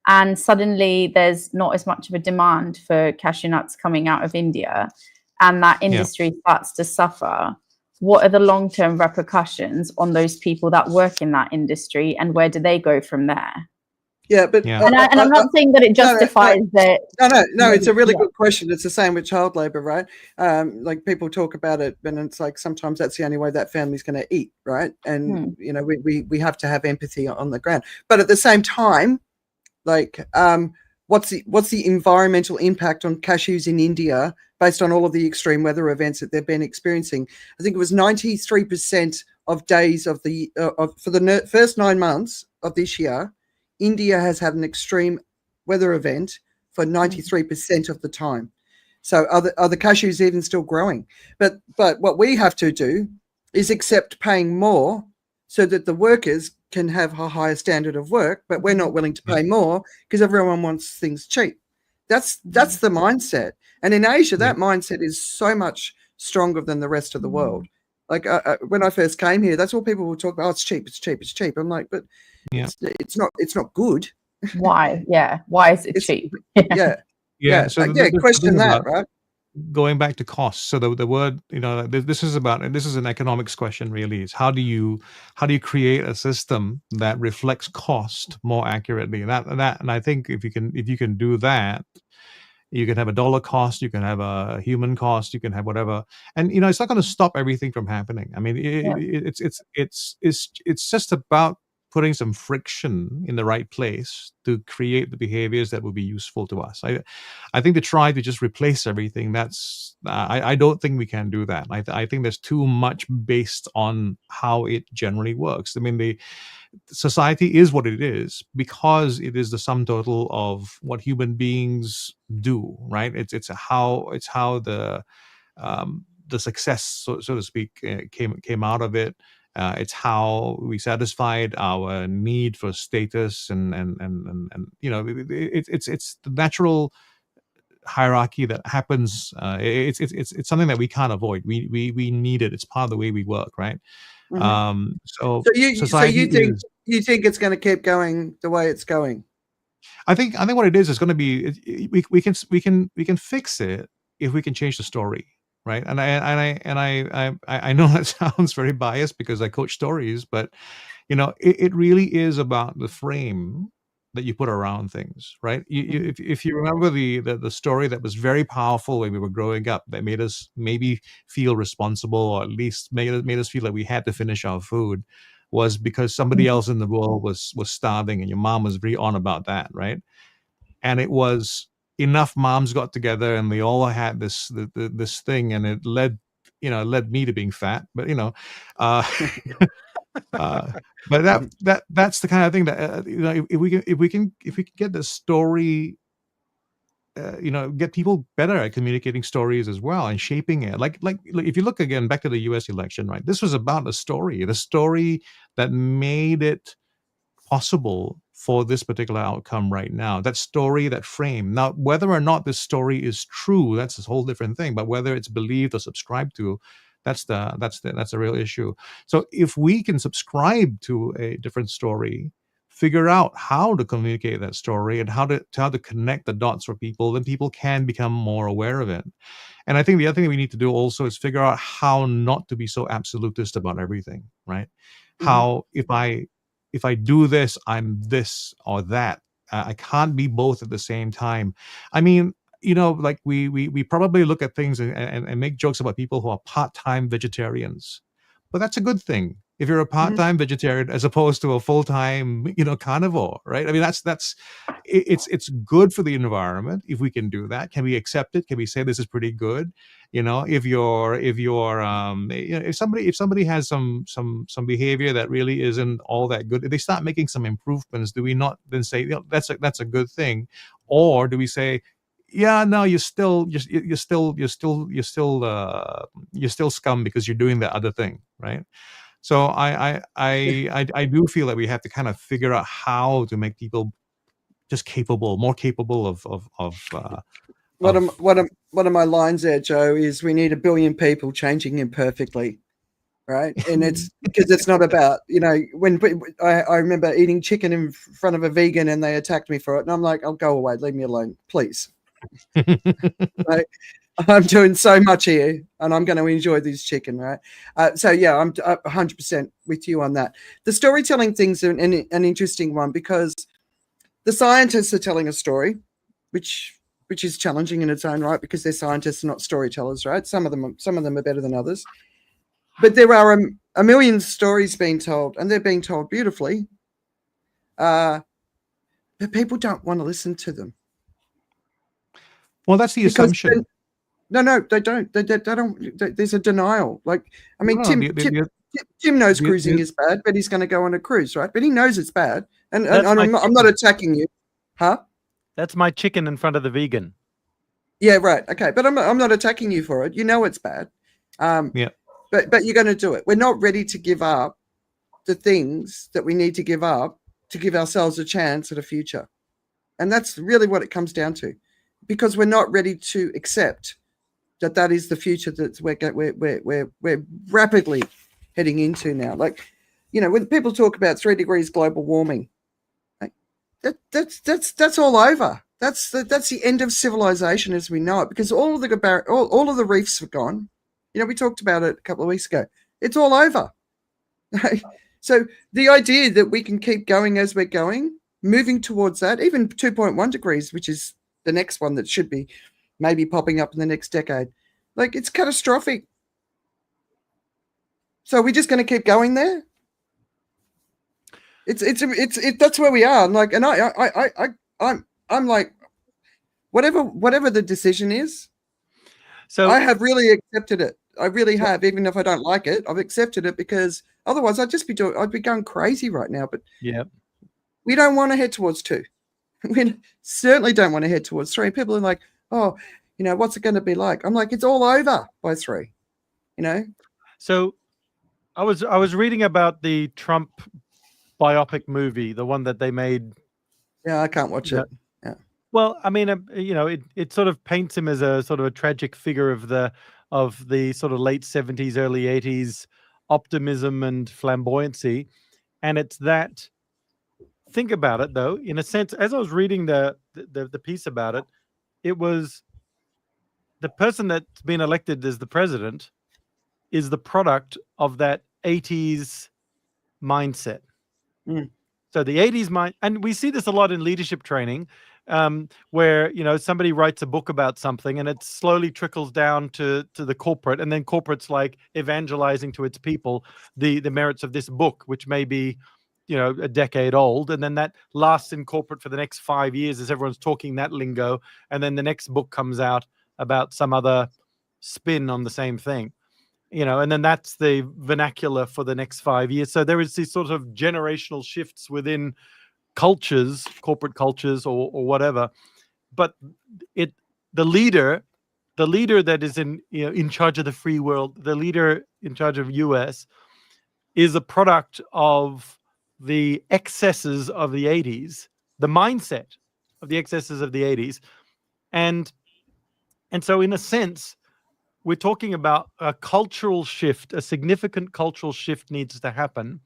and suddenly there's not as much of a demand for cashew nuts coming out of India, and that industry starts to suffer, what are the long-term repercussions on those people that work in that industry, and where do they go from there? Yeah, but and I'm not saying that it justifies that. No, it's a really good question. It's the same with child labor, right? Like people talk about it, and it's like sometimes that's the only way that family's going to eat, right? And we have to have empathy on the ground, but at the same time, like what's the environmental impact on cashews in India based on all of the extreme weather events that they've been experiencing? I think it was 93% of days of the for the first 9 months of this year, India has had an extreme weather event for 93% of the time. So are the cashews even still growing? But what we have to do is accept paying more so that the workers can have a higher standard of work, but we're not willing to pay more because everyone wants things cheap. That's the mindset. And in Asia, that mindset is so much stronger than the rest of the world. Like when I first came here, that's what people will talk about. Oh, it's cheap, it's cheap, it's cheap. I'm like, but it's not good. Why? Yeah. Why is it cheap? So question that, right? Going back to costs. So the word, this is an economics question, really. Is how do you create a system that reflects cost more accurately? And I think if you can do that, you can have a dollar cost, you can have a human cost, you can have whatever, and it's not going to stop everything from happening. I mean, it's just about putting some friction in the right place to create the behaviors that will be useful to us. I think to try to just replace everything, that's I don't think we can do that. I think there's too much based on how it generally works. I mean, the society is what it is because it is the sum total of what human beings do, right? It's how the success, so to speak, came out of it. It's how we satisfied our need for status, and it's the natural hierarchy that happens. It's something that we can't avoid. We need it. It's part of the way we work, right? So you think it's going to keep going the way it's going? I think what it is going to be. We can fix it if we can change the story, right? And I know that sounds very biased because I coach stories, but it really is about the frame that you put around things, right? If you remember the story that was very powerful when we were growing up, that made us maybe feel responsible, or at least made us feel like we had to finish our food, was because somebody else in the world was starving, and your mom was very on about that, right? And it was enough moms got together, and they all had this thing, and it led me to being fat, but uh, but that's the kind of thing that if we can get the story, get people better at communicating stories as well and shaping it. Like if you look again back to the U.S. election, right? This was about the story that made it possible for this particular outcome right now. That story, that frame. Now, whether or not this story is true, that's a whole different thing. But whether it's believed or subscribed to, that's a real issue. So if we can subscribe to a different story, figure out how to communicate that story and how to connect the dots for people, then people can become more aware of it. And I think the other thing we need to do also is figure out how not to be so absolutist about everything, right? How if I do this, I'm this or that. I can't be both at the same time. I mean, like we probably look at things and make jokes about people who are part-time vegetarians, but that's a good thing if you're a part-time vegetarian as opposed to a full-time carnivore, right? I mean, it's good for the environment if we can do that. Can we accept it? Can we say this is pretty good? If somebody has some behavior that really isn't all that good, if they start making some improvements, do we not then say that's a good thing? Or do we say, yeah, no, you're still scum because you're doing that other thing, right? So I do feel that we have to kind of figure out how to make people just more capable of one of my lines there, Joe, is we need 1 billion people changing imperfectly, right? And it's because it's not about when I remember eating chicken in front of a vegan and they attacked me for it, and I'm like, I'll go away, leave me alone, please. Right? I'm doing so much here, and I'm going to enjoy this chicken, right? So yeah, I'm 100% with you on that. The storytelling thing's an interesting one because the scientists are telling a story, which is challenging in its own right because they're scientists, not storytellers, right? Some of them are better than others, but there are a million stories being told, and they're being told beautifully, but people don't want to listen to them. Well, that's the assumption. No, they don't. They don't. There's a denial. Like, I mean, Tim knows cruising is bad, but he's going to go on a cruise, right? But he knows it's bad, and I'm not attacking you, huh? That's my chicken in front of the vegan. Yeah, right. Okay, but I'm not attacking you for it. You know it's bad. Yeah. But you're going to do it. We're not ready to give up the things that we need to give up to give ourselves a chance at a future, and that's really what it comes down to, because we're not ready to accept that is the future that we're rapidly heading into now. Like, when people talk about 3 degrees global warming, like, that's all over. That's the end of civilization as we know it, because all of the reefs are gone. We talked about it a couple of weeks ago. It's all over. So the idea that we can keep going as we're going, moving towards that, even 2.1 degrees, which is the next one that should be maybe popping up in the next decade, like, it's catastrophic. So we're just going to keep going there. That's where we are. And like, and I'm like, whatever the decision is, so I have really accepted it. I really have, even if I don't like it, I've accepted it, because otherwise I'd be going crazy right now. But yeah, we don't want to head towards 2. We certainly don't want to head towards 3. People are like, oh, what's it going to be like? I'm like, it's all over by 3. So I was reading about the Trump biopic movie, the one that they made. Yeah, I can't watch it. Yeah. Well, I mean, it sort of paints him as a sort of a tragic figure of the sort of late 70s, early 80s optimism and flamboyancy, and it's that think about it, though, in a sense, as I was reading the piece about it, it was the person that's been elected as the president is the product of that 80s mindset. So the 80s mind, and we see this a lot in leadership training, where somebody writes a book about something and it slowly trickles down to the corporate, and then corporate's like evangelizing to its people the merits of this book, which may be a decade old, and then that lasts in corporate for the next 5 years as everyone's talking that lingo, and then the next book comes out about some other spin on the same thing. And then that's the vernacular for the next 5 years. So there is these sort of generational shifts within cultures, corporate cultures or whatever. But the leader that is in charge of the free world, the leader in charge of US, is a product of the excesses of the 80s, the mindset of the excesses of the 80s. And so in a sense, we're talking about a cultural shift, a significant cultural shift needs to happen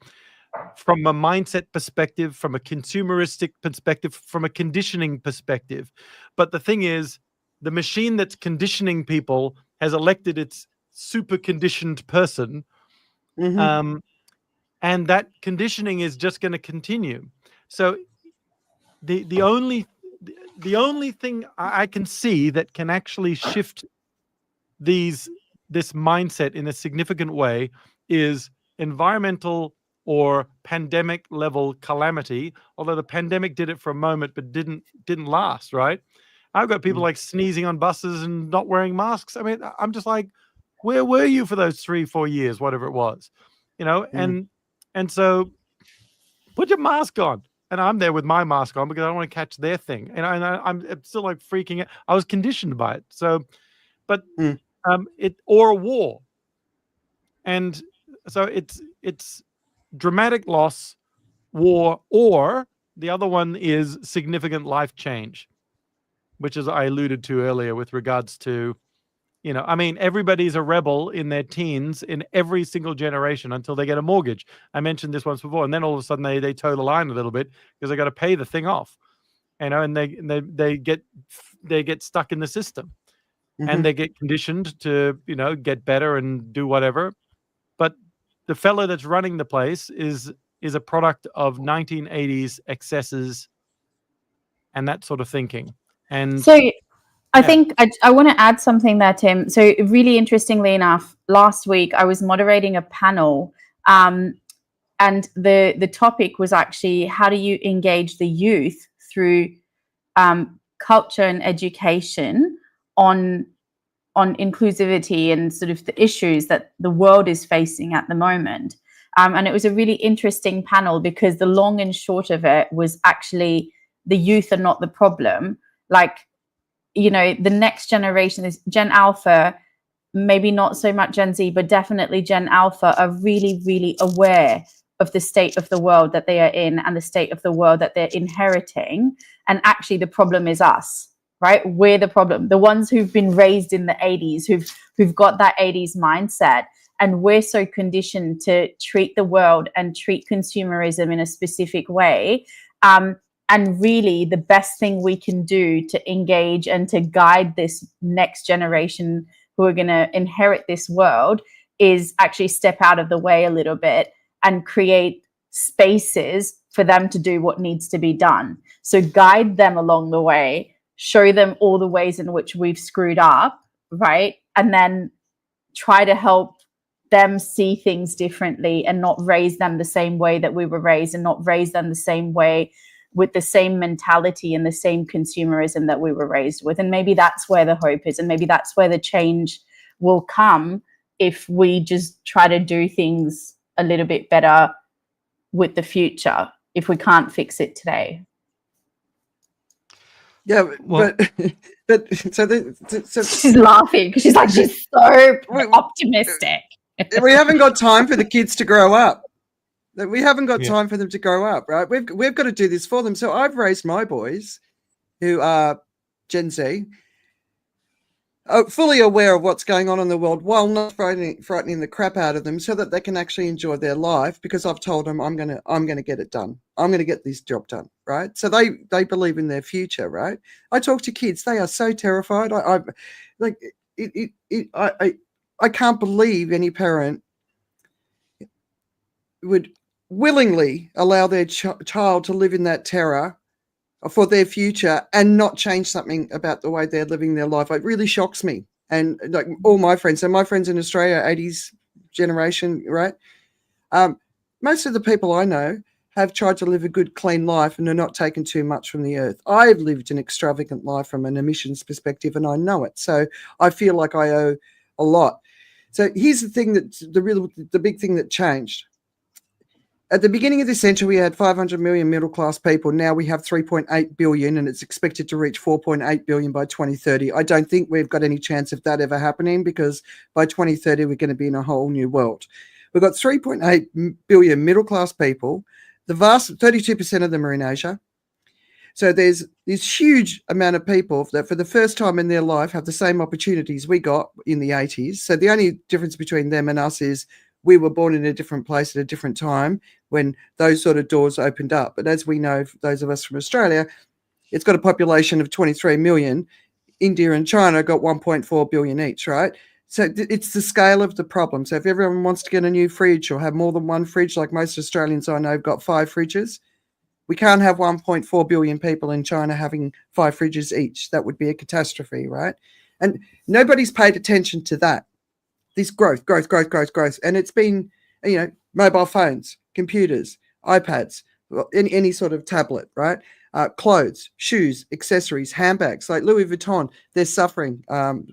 from a mindset perspective, from a consumeristic perspective, from a conditioning perspective. But the thing is, the machine that's conditioning people has elected its super conditioned person. And that conditioning is just going to continue. So the only thing I can see that can actually shift this mindset in a significant way is environmental or pandemic level calamity, although the pandemic did it for a moment but didn't last, right? I've got people like sneezing on buses and not wearing masks. I mean, I'm just like, where were you for those 3-4 years, whatever it was, and so put your mask on. And I'm there with my mask on because I don't want to catch their thing, and I'm still like freaking out. I was conditioned by it. So, but or a war, and so it's dramatic loss, war, or the other one is significant life change, which is I alluded to earlier with regards to, I mean, everybody's a rebel in their teens in every single generation until they get a mortgage. I mentioned this once before, and then all of a sudden they toe the line a little bit because they got to pay the thing off, and they get stuck in the system. And they get conditioned to, get better and do whatever. But the fellow that's running the place is a product of 1980s excesses and that sort of thinking. And so I think I want to add something there, Tim. So really interestingly enough, last week I was moderating a panel, and the topic was actually how do you engage the youth through culture and education on inclusivity and sort of the issues that the world is facing at the moment. And it was a really interesting panel because the long and short of it was actually the youth are not the problem. Like, the next generation is Gen Alpha, maybe not so much Gen Z, but definitely Gen Alpha are really, really aware of the state of the world that they are in and the state of the world that they're inheriting. And actually the problem is us. Right? We're the problem. The ones who've been raised in the 80s, who've got that 80s mindset. And we're so conditioned to treat the world and treat consumerism in a specific way. And really the best thing we can do to engage and to guide this next generation who are going to inherit this world is actually step out of the way a little bit and create spaces for them to do what needs to be done. So guide them along the way. Show them all the ways in which we've screwed up, right? And then try to help them see things differently and not raise them the same way that we were raised and not raise them the same way with the same mentality and the same consumerism that we were raised with. And maybe that's where the hope is. And maybe that's where the change will come if we just try to do things a little bit better with the future, if we can't fix it today. Yeah, well, but so she's laughing because she's like, she's so optimistic. We haven't got time for the kids to grow up. We haven't got time for them to grow up, right? We've got to do this for them. So I've raised my boys, who are Gen Z, fully aware of what's going on in the world, while not frightening the crap out of them, so that they can actually enjoy their life. Because I've told them I'm gonna get it done. I'm going to get this job done, right? So they believe in their future, right? I talk to kids; they are so terrified. I can't believe any parent would willingly allow their child to live in that terror for their future and not change something about the way they're living their life. It really shocks me. And like all my friends, so my friends in Australia, 80s generation, right? Most of the people I know have tried to live a good, clean life and are not taking too much from the earth. I've lived an extravagant life from an emissions perspective, and I know it. So I feel like I owe a lot. So here's the thing the big thing that changed. At the beginning of this century, we had 500 million middle-class people. Now we have 3.8 billion, and it's expected to reach 4.8 billion by 2030. I don't think we've got any chance of that ever happening, because by 2030, we're going to be in a whole new world. We've got 3.8 billion middle-class people. The vast 32% of them are in Asia. So there's this huge amount of people that for the first time in their life have the same opportunities we got in the 80s. So the only difference between them and us is we were born in a different place at a different time when those sort of doors opened up. But as we know, those of us from Australia, it's got a population of 23 million. India and China got 1.4 billion each, right? So it's the scale of the problem. So if everyone wants to get a new fridge or have more than one fridge, like most Australians I know have got 5 fridges, we can't have 1.4 billion people in China having 5 fridges each. That would be a catastrophe, right? And nobody's paid attention to that. This growth. And it's been, mobile phones, computers, iPads, any sort of tablet, right? Clothes, shoes, accessories, handbags, like Louis Vuitton, they're suffering.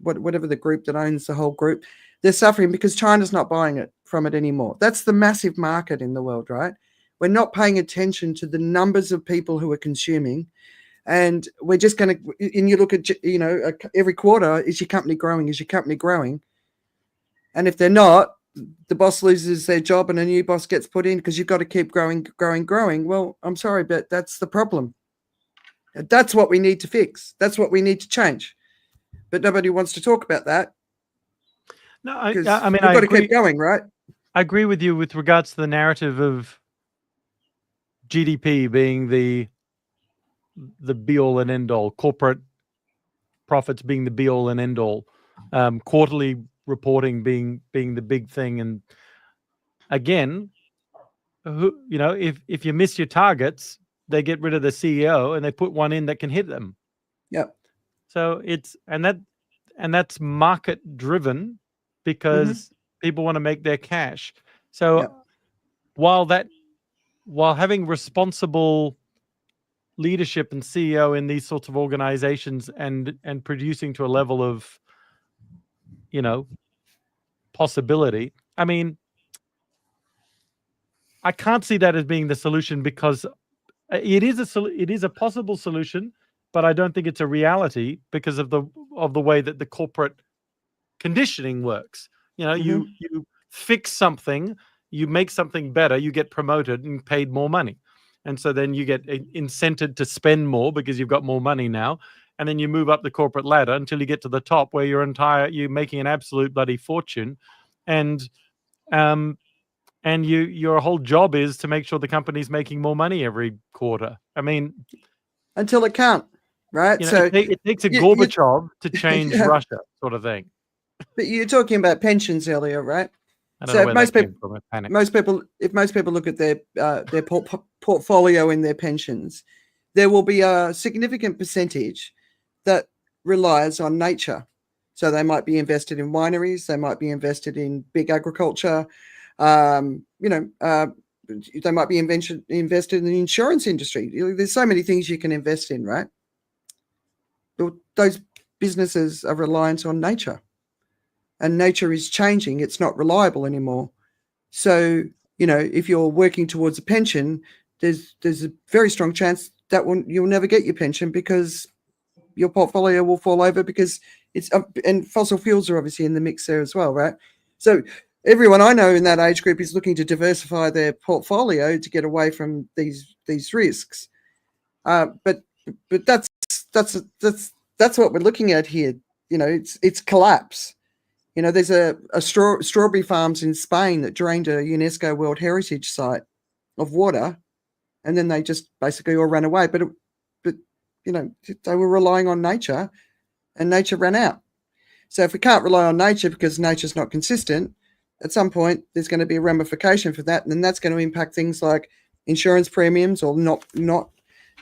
Whatever the group that owns the whole group, they're suffering because China's not buying it from it anymore. That's the massive market in the world, right? We're not paying attention to the numbers of people who are consuming. And we're just going to, and you look at, every quarter, is your company growing? Is your company growing? And if they're not, the boss loses their job and a new boss gets put in because you've got to keep growing. Well, I'm sorry, but that's the problem. That's what we need to fix. That's what we need to change. But nobody wants to talk about that. No, I mean, we've got to keep going, right? I agree with you with regards to the narrative of GDP being the be-all and end-all, corporate profits being the be-all and end-all, quarterly reporting being the big thing. And again, if you miss your targets, they get rid of the CEO and they put one in that can hit them. Yep. So that's market driven because people want to make their cash. So while having responsible leadership and CEO in these sorts of organizations and producing to a level of, possibility, I mean, I can't see that as being the solution, because it is a possible solution, but I don't think it's a reality because of the way that the corporate conditioning works. You fix something, you make something better, you get promoted and paid more money. And so then you get incented to spend more because you've got more money now. And then you move up the corporate ladder until you get to the top where you're making an absolute bloody fortune. And your whole job is to make sure the company's making more money every quarter. I mean, until it can't, right? So it takes a Gorbachev to change Russia, sort of thing. But you're talking about pensions earlier, right? I don't know where that came from. Panic. If most people look at their portfolio in their pensions, there will be a significant percentage that relies on nature. So they might be invested in wineries, they might be invested in big agriculture, they might be invested in the insurance industry. There's so many things you can invest in, right? Those businesses are reliant on nature. And nature is changing. It's not reliable anymore. So, if you're working towards a pension, there's a very strong chance that you'll never get your pension because your portfolio will fall over because and fossil fuels are obviously in the mix there as well, right? So everyone I know in that age group is looking to diversify their portfolio to get away from these risks. But that's what we're looking at here. It's collapse. There's a strawberry farms in Spain that drained a UNESCO World Heritage Site of water, and then they just basically all ran away. But you know, they were relying on nature, and nature ran out. So if we can't rely on nature because nature's not consistent, at some point there's going to be a ramification for that, and then that's going to impact things like insurance premiums or not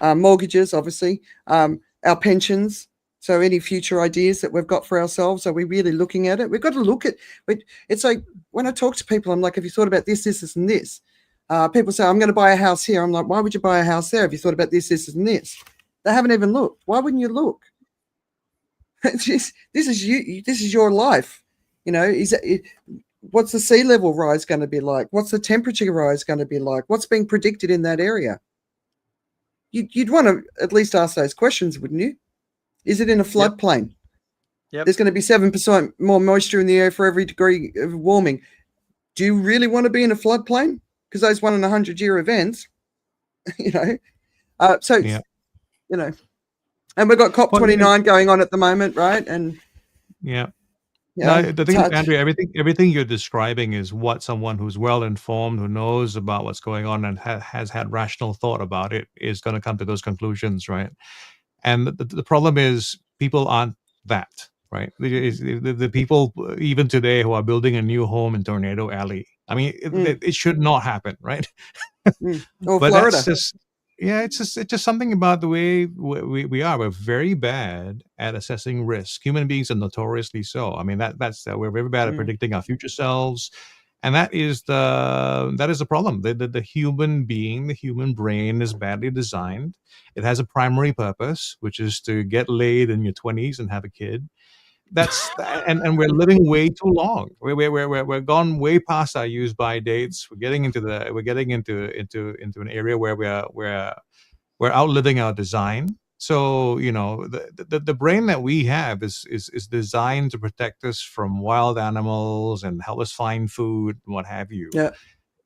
mortgages, obviously, our pensions. So any future ideas that we've got for ourselves, are we really looking at it? We've got to look at it. It's like when I talk to people, I'm like, have you thought about this, this, and this? People say, I'm going to buy a house here. I'm like, why would you buy a house there? Have you thought about this, this, and this? They haven't even looked. Why wouldn't you look? It's just, this is your life. You know, what's the sea level rise going to be like? What's the temperature rise going to be like? What's being predicted in that area? You'd want to at least ask those questions, wouldn't you? Is it in a floodplain? Yep. There's going to be 7% more moisture in the air for every degree of warming. Do you really want to be in a floodplain? Because those 1 in 100-year events, you know. You know, and we've got COP29 going on at the moment, right? And yeah. Yeah, no, the thing, Andrea, everything you're describing is what someone who's well informed, who knows about what's going on, and has had rational thought about it, is going to come to those conclusions, right? And the problem is people aren't that, right? The people even today who are building a new home in Tornado Alley. I mean, it should not happen, right? Or But Florida. that's just, yeah, it's just something about the way we are. We're very bad at assessing risk. Human beings are notoriously so. I mean, we're very bad at predicting our future selves, and that is the problem. The human being, the human brain is badly designed. It has a primary purpose, which is to get laid in your 20s and have a kid. And we're living way too long. We're gone way past our use by dates. We're getting into an area where we're outliving our design. So, you know, the brain that we have is designed to protect us from wild animals and help us find food and what have you. Yeah.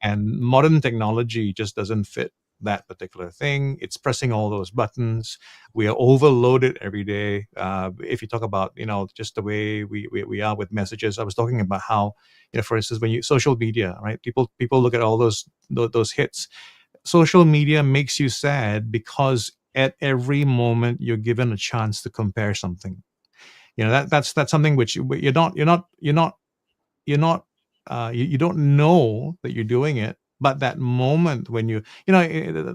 And modern technology just doesn't fit that particular thing. It's pressing all those buttons. We are overloaded every day. If you talk about, you know, just the way we are with messages, I was talking about how, you know, for instance, when social media, right? People look at all those hits. Social media makes you sad because at every moment you're given a chance to compare something. You know, that's something which you don't know that you're doing it. But that moment when the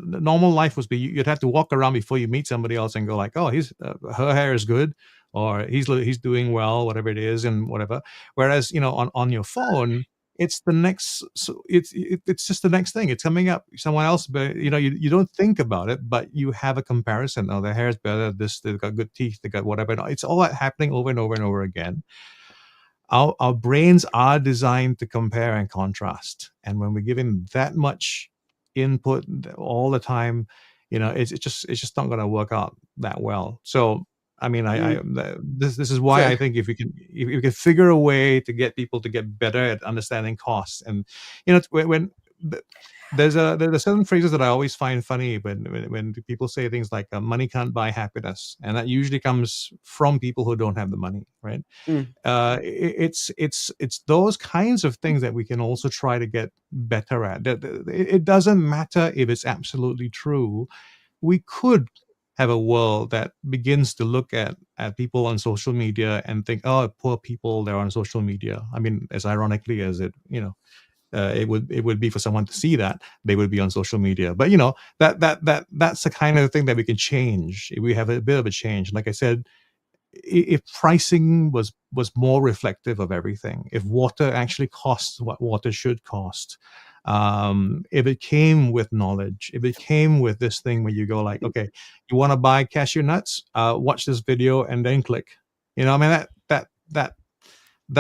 normal life would be you'd have to walk around before you meet somebody else and go like, oh, her hair is good, or he's doing well, whatever it is, and whatever. Whereas, you know, on your phone, it's the next. So it's just the next thing. It's coming up. Someone else, but you know, you don't think about it, but you have a comparison. Oh, their hair is better. They've got good teeth. They got whatever. It's all that happening over and over and over again. Our brains are designed to compare and contrast, and when we're given that much input all the time, you know, it's just not going to work out that well. So, I mean, this is why I think if we can figure a way to get people to get better at understanding costs, and you know, when there's certain phrases that I always find funny when people say things like money can't buy happiness, and that usually comes from people who don't have the money, right? It's those kinds of things that we can also try to get better at. It doesn't matter if it's absolutely true. We could have a world that begins to look at people on social media and think, oh, poor people, they're on social media. I mean, as ironically as it, you know, it would be for someone to see that, they would be on social media. But you know, that's the kind of thing that we can change. We have a bit of a change. Like I said, if pricing was more reflective of everything, if water actually costs what water should cost, if it came with knowledge, if it came with this thing where you go like, okay, you want to buy cashew nuts, watch this video and then click. You know, I mean, that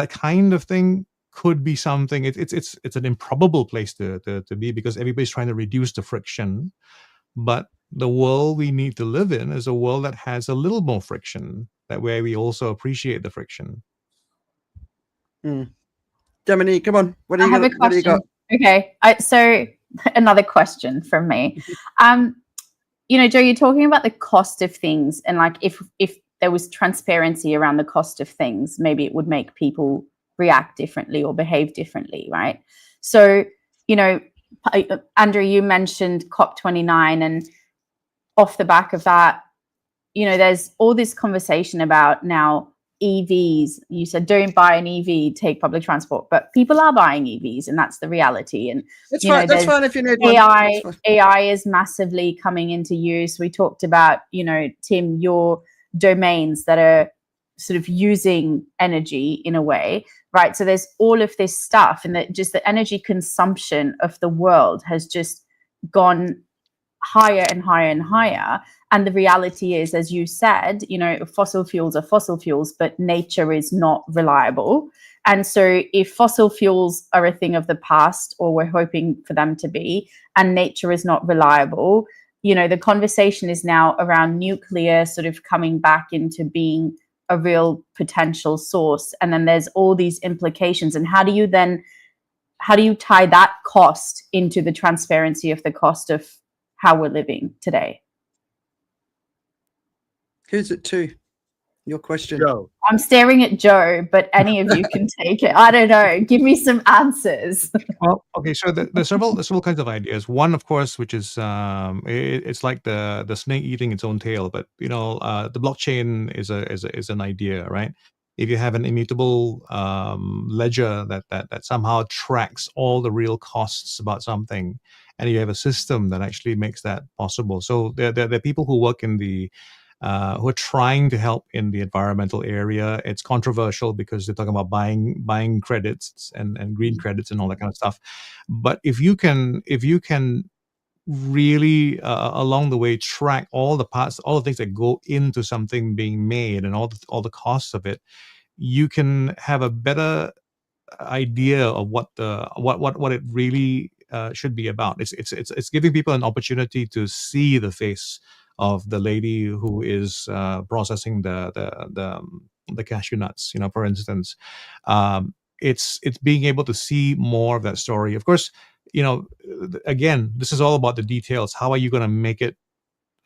kind of thing could be something. It's an improbable place to be, because everybody's trying to reduce the friction. But the world we need to live in is a world that has a little more friction, that way we also appreciate the friction. Dominique, come on. What do you got? What do you got? Okay. So another question from me. You know, Joe, you're talking about the cost of things, and like if there was transparency around the cost of things, maybe it would make people react differently or behave differently, right? So, you know, Andrew, you mentioned COP29, and off the back of that, there's all this conversation about now EVs. You said don't buy an EV, take public transport, but people are buying EVs, and that's the reality. And that's fine. That's fine if you need one. AI is massively coming into use. We talked about, Tim, your domains that are sort of using energy in a way, right? So there's all of this stuff, and that just the energy consumption of the world has just gone higher and higher and higher. And the reality is, as you said, fossil fuels are fossil fuels, but nature is not reliable. And so if fossil fuels are a thing of the past, or we're hoping for them to be, and nature is not reliable, the conversation is now around nuclear sort of coming back into being a real potential source. And then there's all these implications. And how do you tie that cost into the transparency of the cost of how we're living today? Who's it to? Your question. Joe. I'm staring at Joe, but any of you can take it. I don't know. Give me some answers. Well, okay. So there's several kinds of ideas. One, of course, which is it's like the snake eating its own tail. But the blockchain is an idea, right? If you have an immutable ledger that somehow tracks all the real costs about something, and you have a system that actually makes that possible. So there are people who work in the who are trying to help in the environmental area. It's controversial because they're talking about buying credits and green credits and all that kind of stuff. But if you can really along the way track all the parts, all the things that go into something being made, and all the costs of it, you can have a better idea of what it really should be about. It's giving people an opportunity to see the face of the lady who is processing the cashew nuts, for instance. It's being able to see more of that story. Of course, again, this is all about the details. How are you going to make it?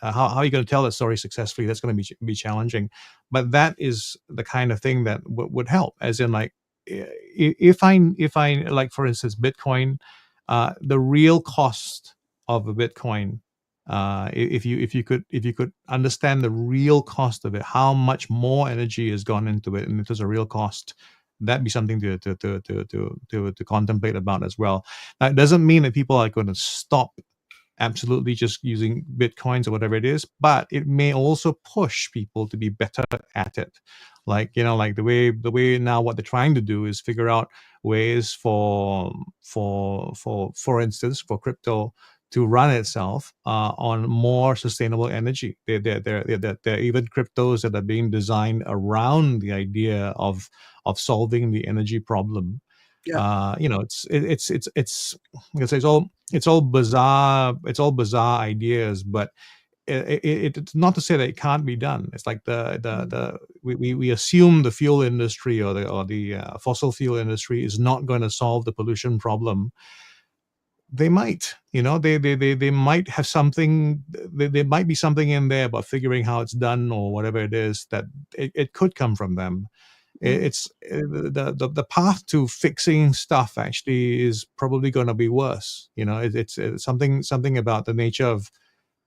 How are you going to tell that story successfully? That's going to be challenging. But that is the kind of thing that would help. As in, like, if I like, for instance, Bitcoin, the real cost of a Bitcoin. If you could understand the real cost of it, how much more energy has gone into it, and if there's a real cost, that'd be something to contemplate about as well. Now, it doesn't mean that people are going to stop absolutely just using Bitcoins or whatever it is, but it may also push people to be better at it. Like the way now what they're trying to do is figure out ways for instance, for crypto to run itself on more sustainable energy. There are even cryptos that are being designed around the idea of solving the energy problem. Yeah. It's all bizarre ideas, but it's not to say that it can't be done. It's like we assume the fuel industry or the fossil fuel industry is not going to solve the pollution problem. They might, they might have something. There might be something in there about figuring how it's done or whatever it is that it could come from them. It's the path to fixing stuff actually is probably going to be worse. It's something about the nature of,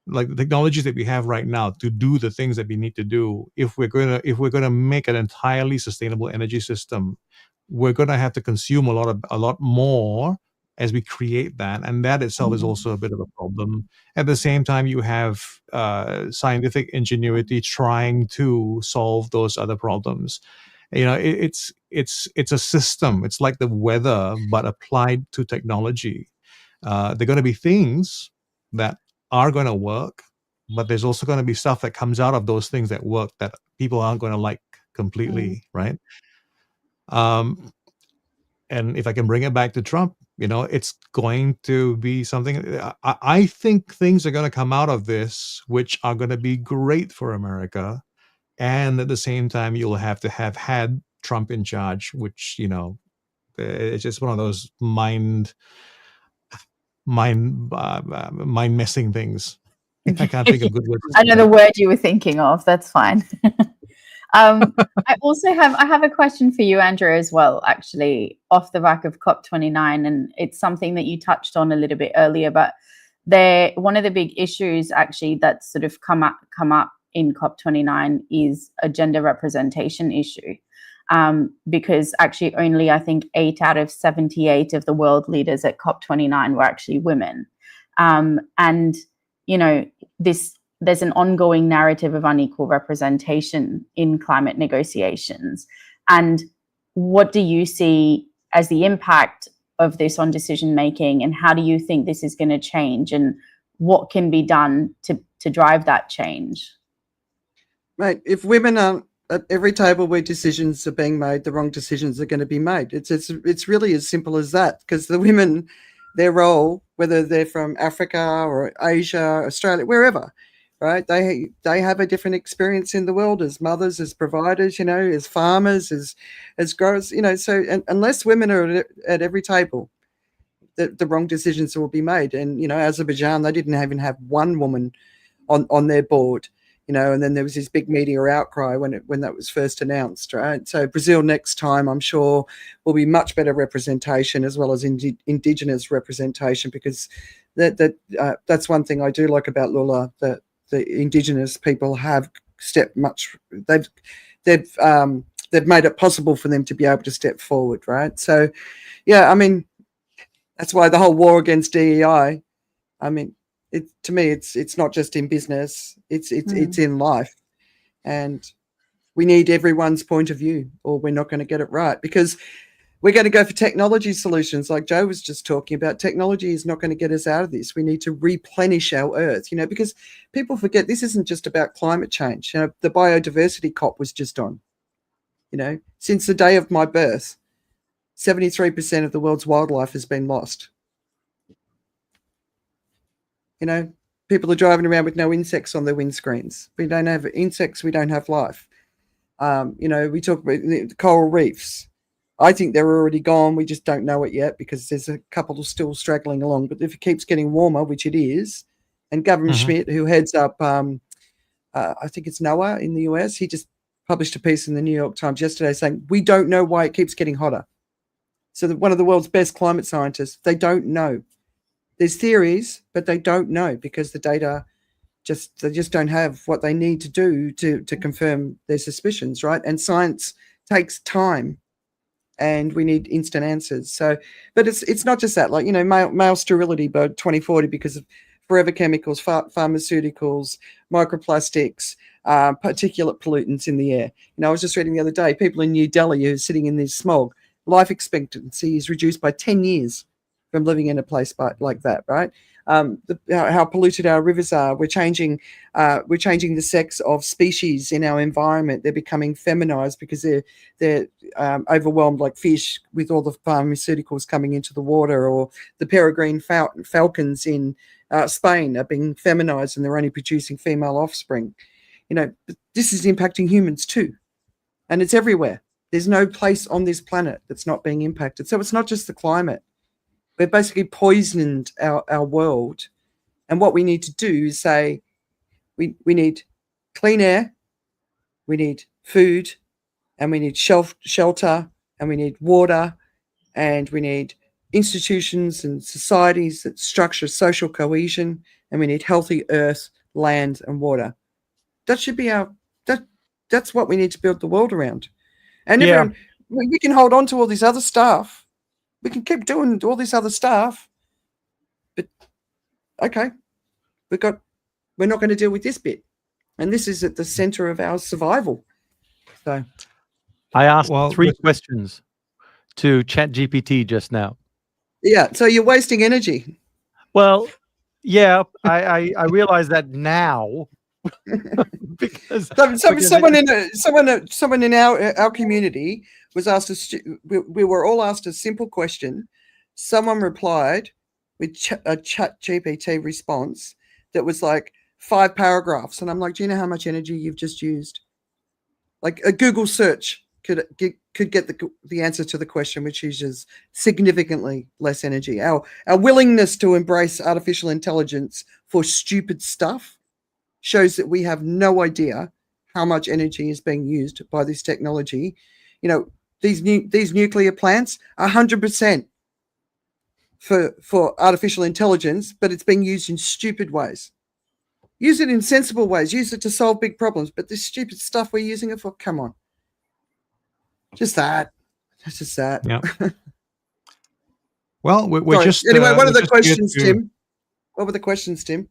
like, the technologies that we have right now to do the things that we need to do. If we're going to make an entirely sustainable energy system, we're going to have to consume a lot more as we create that, and that itself is also a bit of a problem. At the same time, you have scientific ingenuity trying to solve those other problems. It's a system. It's like the weather, but applied to technology. There are going to be things that are going to work, but there's also going to be stuff that comes out of those things that work that people aren't going to like completely, right? And if I can bring it back to Trump, it's going to be something. I think things are going to come out of this which are going to be great for America. And at the same time, you'll have to have had Trump in charge, which, it's just one of those mind messing things. I can't think of good words. I know the word you were thinking of. That's fine. I also have a question for you, Andrew, as well, actually, off the back of COP29, and it's something that you touched on a little bit earlier, but one of the big issues actually that's sort of come up in COP29 is a gender representation issue. Because actually only, I think, 8 out of 78 of the world leaders at COP29 were actually women. And, you know, there's an ongoing narrative of unequal representation in climate negotiations. And what do you see as the impact of this on decision making, and how do you think this is going to change, and what can be done to drive that change? Mate, if women aren't at every table where decisions are being made, the wrong decisions are going to be made. It's really as simple as that, because the women, their role, whether they're from Africa or Asia, Australia, wherever, right? They have a different experience in the world as mothers, as providers, you know, as farmers, as growers, you know. So unless women are at every table, the wrong decisions will be made. And, you know, Azerbaijan, they didn't even have one woman on their board, you know, and then there was this big media outcry when that was first announced, right? So Brazil next time, I'm sure, will be much better representation, as well as indigenous representation, because that's one thing I do like about Lula, that the indigenous people have stepped much. They've made it possible for them to be able to step forward, right? So, yeah, I mean, that's why the whole war against DEI. I mean, to me, it's not just in business; it's in life, and we need everyone's point of view, or we're not going to get it right. Because we're going to go for technology solutions, like Joe was just talking about. Technology is not going to get us out of this. We need to replenish our Earth, you know, because people forget this isn't just about climate change. You know, the biodiversity COP was just on. You know, since the day of my birth, 73% of the world's wildlife has been lost. You know, people are driving around with no insects on their windscreens. We don't have insects, we don't have life. You know, we talk about the coral reefs. I think they're already gone. We just don't know it yet, because there's a couple still straggling along. But if it keeps getting warmer, which it is, and Governor Schmidt, who heads up, I think it's NOAA in the US, he just published a piece in the New York Times yesterday saying, we don't know why it keeps getting hotter. So one of the world's best climate scientists, they don't know. There's theories, but they don't know, because the data they just don't have what they need to do to confirm their suspicions, right? And science takes time, and we need instant answers. So, but it's not just that, like, you know, male sterility by 2040 because of forever chemicals, pharmaceuticals, microplastics, particulate pollutants in the air. You know, I was just reading the other day, people in New Delhi who are sitting in this smog, life expectancy is reduced by 10 years from living in a place like that, right? How polluted our rivers are. We're changing the sex of species in our environment. They're becoming feminized because they're overwhelmed, like fish, with all the pharmaceuticals coming into the water, or the peregrine falcons in Spain are being feminized, and they're only producing female offspring. You know, this is impacting humans too, and it's everywhere. There's no place on this planet that's not being impacted. So it's not just the climate. We've basically poisoned our world. And what we need to do is say, we need clean air, we need food, and we need shelter, and we need water, and we need institutions and societies that structure social cohesion, and we need healthy earth, land, and water. That should be that's what we need to build the world around. And everyone, we can hold on to all this other stuff. We can keep doing all this other stuff, but okay, we're not going to deal with this bit, and this is at the center of our survival. So, I asked 3 questions to ChatGPT just now. Yeah, so you're wasting energy. Well, yeah, I realize that now. because someone in our community was asked we were all asked a simple question. Someone replied with a ChatGPT response that was like 5 paragraphs, and I'm like, do you know how much energy you've just used? Like a Google search could get the answer to the question, which uses significantly less energy. Our willingness to embrace artificial intelligence for stupid stuff shows that we have no idea how much energy is being used by this technology. You know, these nuclear plants, 100% for artificial intelligence, but it's being used in stupid ways. Use it in sensible ways. Use it to solve big problems. But this stupid stuff we're using it for, come on. Just that. That's just that. Yeah. Well, we're Sorry. just Anyway, what are the just here questions, Tim? What were the questions, Tim?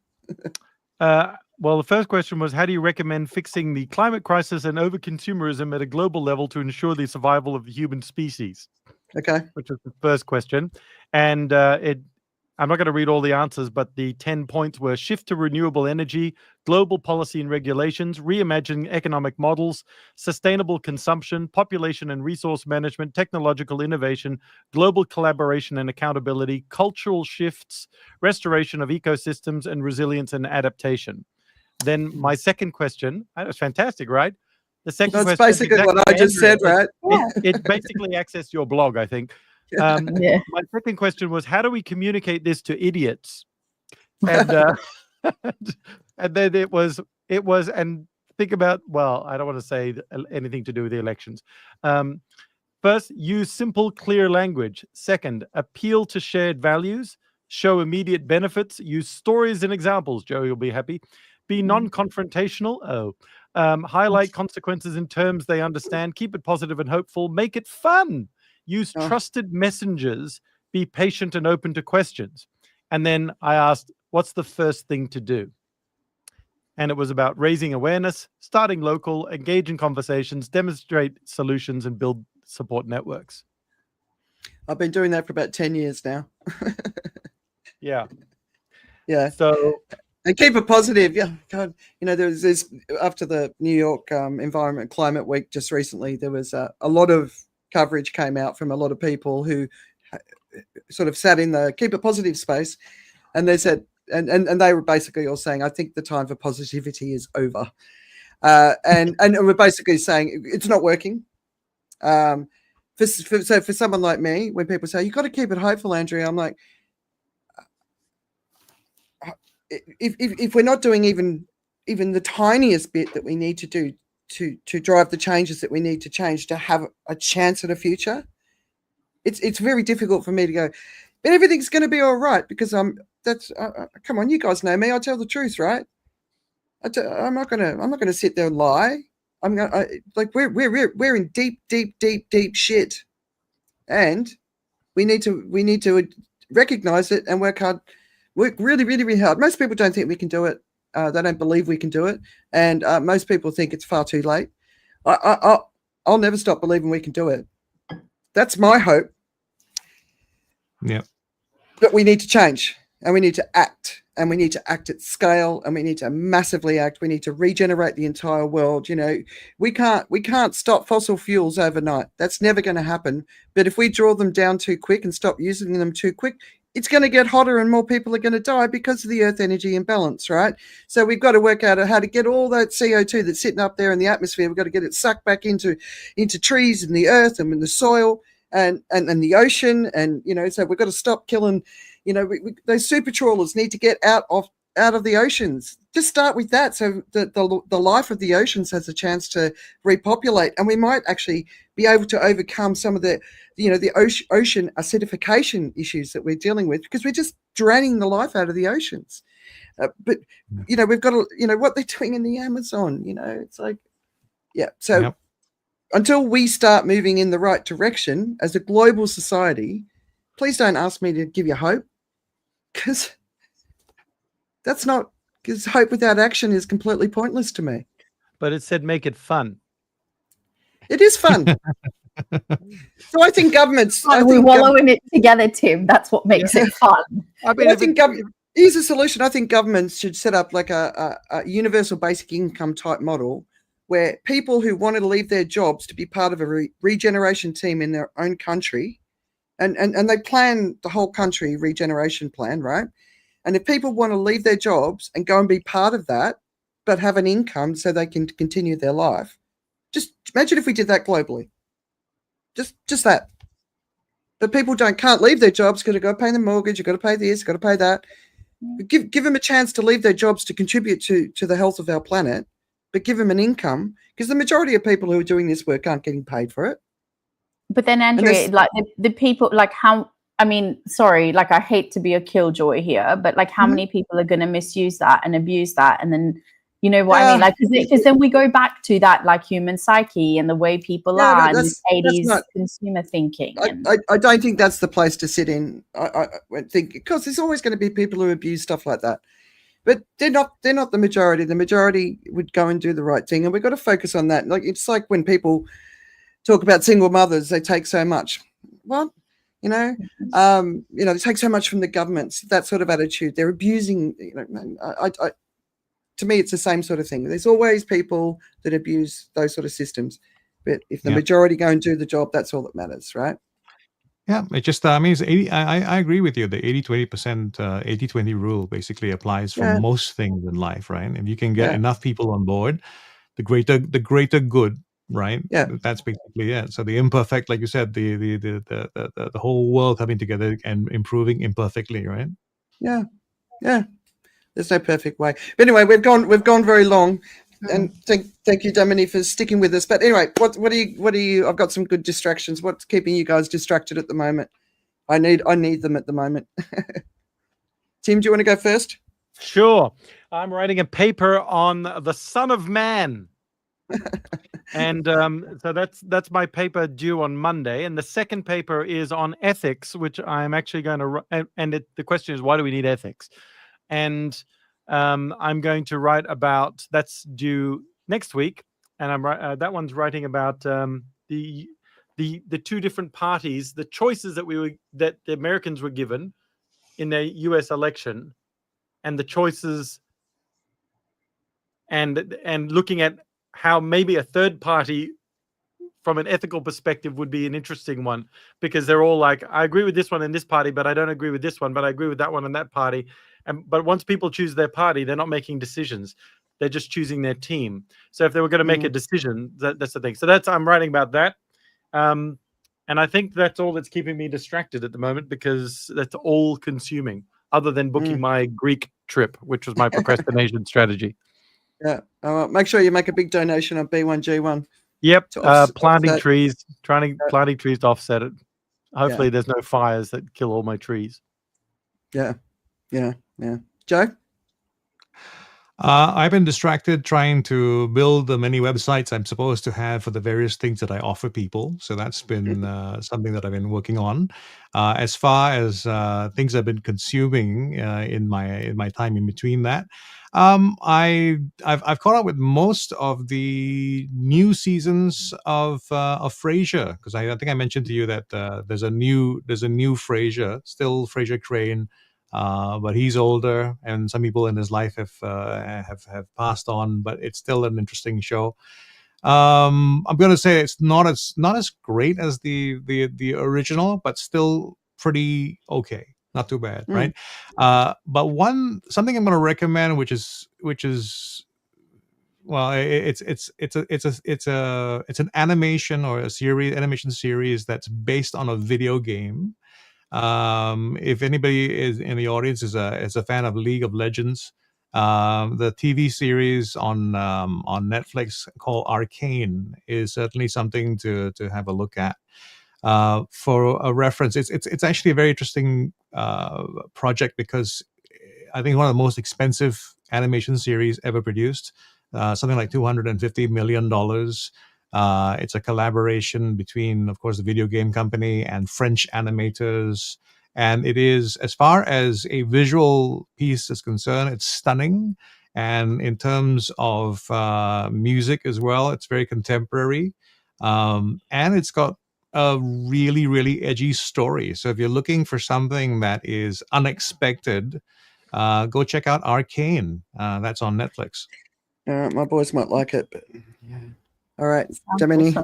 Well, the first question was, how do you recommend fixing the climate crisis and over-consumerism at a global level to ensure the survival of the human species? Okay. Which was the first question. And I'm not going to read all the answers, but the 10 points were: shift to renewable energy, global policy and regulations, reimagining economic models, sustainable consumption, population and resource management, technological innovation, global collaboration and accountability, cultural shifts, restoration of ecosystems, and resilience and adaptation. Then my second question, that was fantastic, right? The second That's question, basically exactly what I just said, right? it basically accessed your blog, I think. Yeah. My second question was, how do we communicate this to idiots? And and then it was, and think about, well, I don't want to say anything to do with the elections. First, use simple, clear language. Second, appeal to shared values, show immediate benefits, use stories and examples. Joe, you'll be happy. Be non-confrontational. Highlight consequences in terms they understand. Keep it positive and hopeful. Make it fun. Use trusted messengers. Be patient and open to questions. And then I asked, what's the first thing to do? And it was about raising awareness, starting local, engage in conversations, demonstrate solutions, and build support networks. I've been doing that for about 10 years now. Yeah. Yeah. So, and keep it positive. Yeah. God, you know, there's this, after the New York Environment Climate Week just recently, there was a lot of coverage came out from a lot of people who sort of sat in the keep it positive space, and they said, and they were basically all saying, I think the time for positivity is over. And we're basically saying it's not working. So for someone like me, when people say, you've got to keep it hopeful, Andrea, I'm like, if we're not doing even the tiniest bit that we need to do to drive the changes that we need to change to have a chance at a future, it's very difficult for me to go, but everything's going to be all right, because come on, you guys know me, I tell the truth, right? I'm not gonna sit there and lie. We're in deep shit, and we need to recognize it and work really hard. Most people don't think we can do it. They don't believe we can do it, and most people think it's far too late. I'll never stop believing we can do it. That's my hope. Yeah. But we need to change, and we need to act, and we need to act at scale, and we need to massively act. We need to regenerate the entire world. You know, we can't stop fossil fuels overnight. That's never going to happen. But if we draw them down too quick and stop using them too quick, it's going to get hotter and more people are going to die because of the earth energy imbalance, right? So we've got to work out how to get all that CO2 that's sitting up there in the atmosphere. We've got to get it sucked back into trees and the earth and in the soil and the ocean. And, you know, so we've got to stop killing, you know, those super trawlers need to get out of the oceans. Just start with that, so the life of the oceans has a chance to repopulate, and we might actually be able to overcome some of the, you know, the ocean acidification issues that we're dealing with, because we're just draining the life out of the oceans. But you know, we've got to, you know, what they're doing in the Amazon, you know, it's like, yeah. So until we start moving in the right direction as a global society, please don't ask me to give you hope, because that's not, because hope without action is completely pointless to me. but it said make it fun. It is fun. So I think governments... we're wallowing it together, Tim. That's what makes it fun. I mean, I think here's a solution. I think governments should set up like a universal basic income type model, where people who wanted to leave their jobs to be part of a regeneration team in their own country, and they plan the whole country regeneration plan, right? And if people want to leave their jobs and go and be part of that, but have an income so they can continue their life, just imagine if we did that globally. Just that. But people can't leave their jobs because they've got to pay the mortgage, you've got to pay this, you've got to pay that. Give them a chance to leave their jobs to contribute to the health of our planet. but give them an income, because the majority of people who are doing this work aren't getting paid for it. But then, Andrea, like the people, like how, I mean, sorry, like I hate to be a killjoy here, but like how many people are going to misuse that and abuse that? And then, you know what I mean? Like, because then we go back to that like human psyche and the way people are and this 80s consumer thinking. I don't think that's the place to sit in. I think, because there's always going to be people who abuse stuff like that. But they're not the majority. The majority would go and do the right thing, and we've got to focus on that. Like, it's like when people talk about single mothers, they take so much. Well, they take so much from the government. That sort of attitude. They're abusing. To me, it's the same sort of thing. There's always people that abuse those sort of systems, but if the majority go and do the job, that's all that matters, right? Yeah, it just means 80. I agree with you. The 80-20%, 80-20 rule basically applies for most things in life, right? If you can get enough people on board, the greater good, right? Yeah, that's basically it. So the imperfect, like you said, the whole world coming together and improving imperfectly, right? Yeah. There's no perfect way. But anyway, we've gone very long, and thank you, Dominique, for sticking with us. But anyway, what do you? I've got some good distractions. What's keeping you guys distracted at the moment? I need them at the moment. Tim, do you want to go first? Sure. I'm writing a paper on the Son of Man. And so that's my paper due on Monday, and the second paper is on ethics, which I'm actually going to the question is, why do we need ethics? And I'm going to write about, that's due next week, and that one's writing about the two different parties, the choices that the Americans were given in the U.S. election, and the choices, and looking at how maybe a third party from an ethical perspective would be an interesting one, because they're all like, I agree with this one in this party, but I don't agree with this one, but I agree with that one in that party. But once people choose their party, they're not making decisions. They're just choosing their team. So if they were going to make a decision, that's the thing. So I'm writing about that. And I think that's all that's keeping me distracted at the moment, because that's all consuming, other than booking my Greek trip, which was my procrastination strategy. Yeah. Make sure you make a big donation on B1G1. Yep. Planting trees to offset it. Hopefully there's no fires that kill all my trees. Yeah. Joe? I've been distracted trying to build the many websites I'm supposed to have for the various things that I offer people. So that's been something that I've been working on. As far as things I've been consuming in my time in between that, I've caught up with most of the new seasons of Frasier, because I think I mentioned to you that there's a new Frasier, still Frasier Crane. But he's older, and some people in his life have passed on. But it's still an interesting show. I'm going to say it's not as great as the original, but still pretty okay, not too bad, right? But something I'm going to recommend, which is well, it's an animation or animation series that's based on a video game. If anybody is in the audience is a fan of League of Legends, the TV series on Netflix called Arcane is certainly something to have a look at. For a reference, it's actually a very interesting project, because I think one of the most expensive animation series ever produced, something like $250 million. It's a collaboration between, of course, the video game company and French animators. And it is, as far as a visual piece is concerned, it's stunning. And in terms of music as well, it's very contemporary. And it's got a really, really edgy story. So if you're looking for something that is unexpected, go check out Arcane. That's on Netflix. My boys might like it, but yeah. All right, Dominique.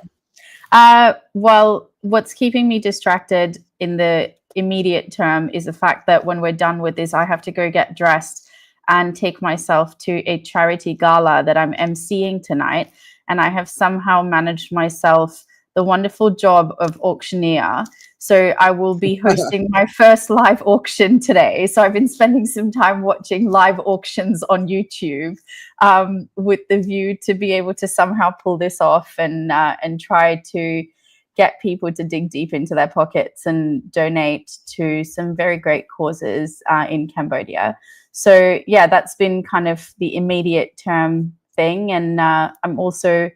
Awesome. Well, what's keeping me distracted in the immediate term is the fact that when we're done with this, I have to go get dressed and take myself to a charity gala that I'm emceeing tonight. And I have somehow managed myself the wonderful job of auctioneer. So I will be hosting my first live auction today. So I've been spending some time watching live auctions on YouTube with the view to be able to somehow pull this off and try to get people to dig deep into their pockets and donate to some very great causes in Cambodia. So yeah, that's been kind of the immediate term thing. And I'm also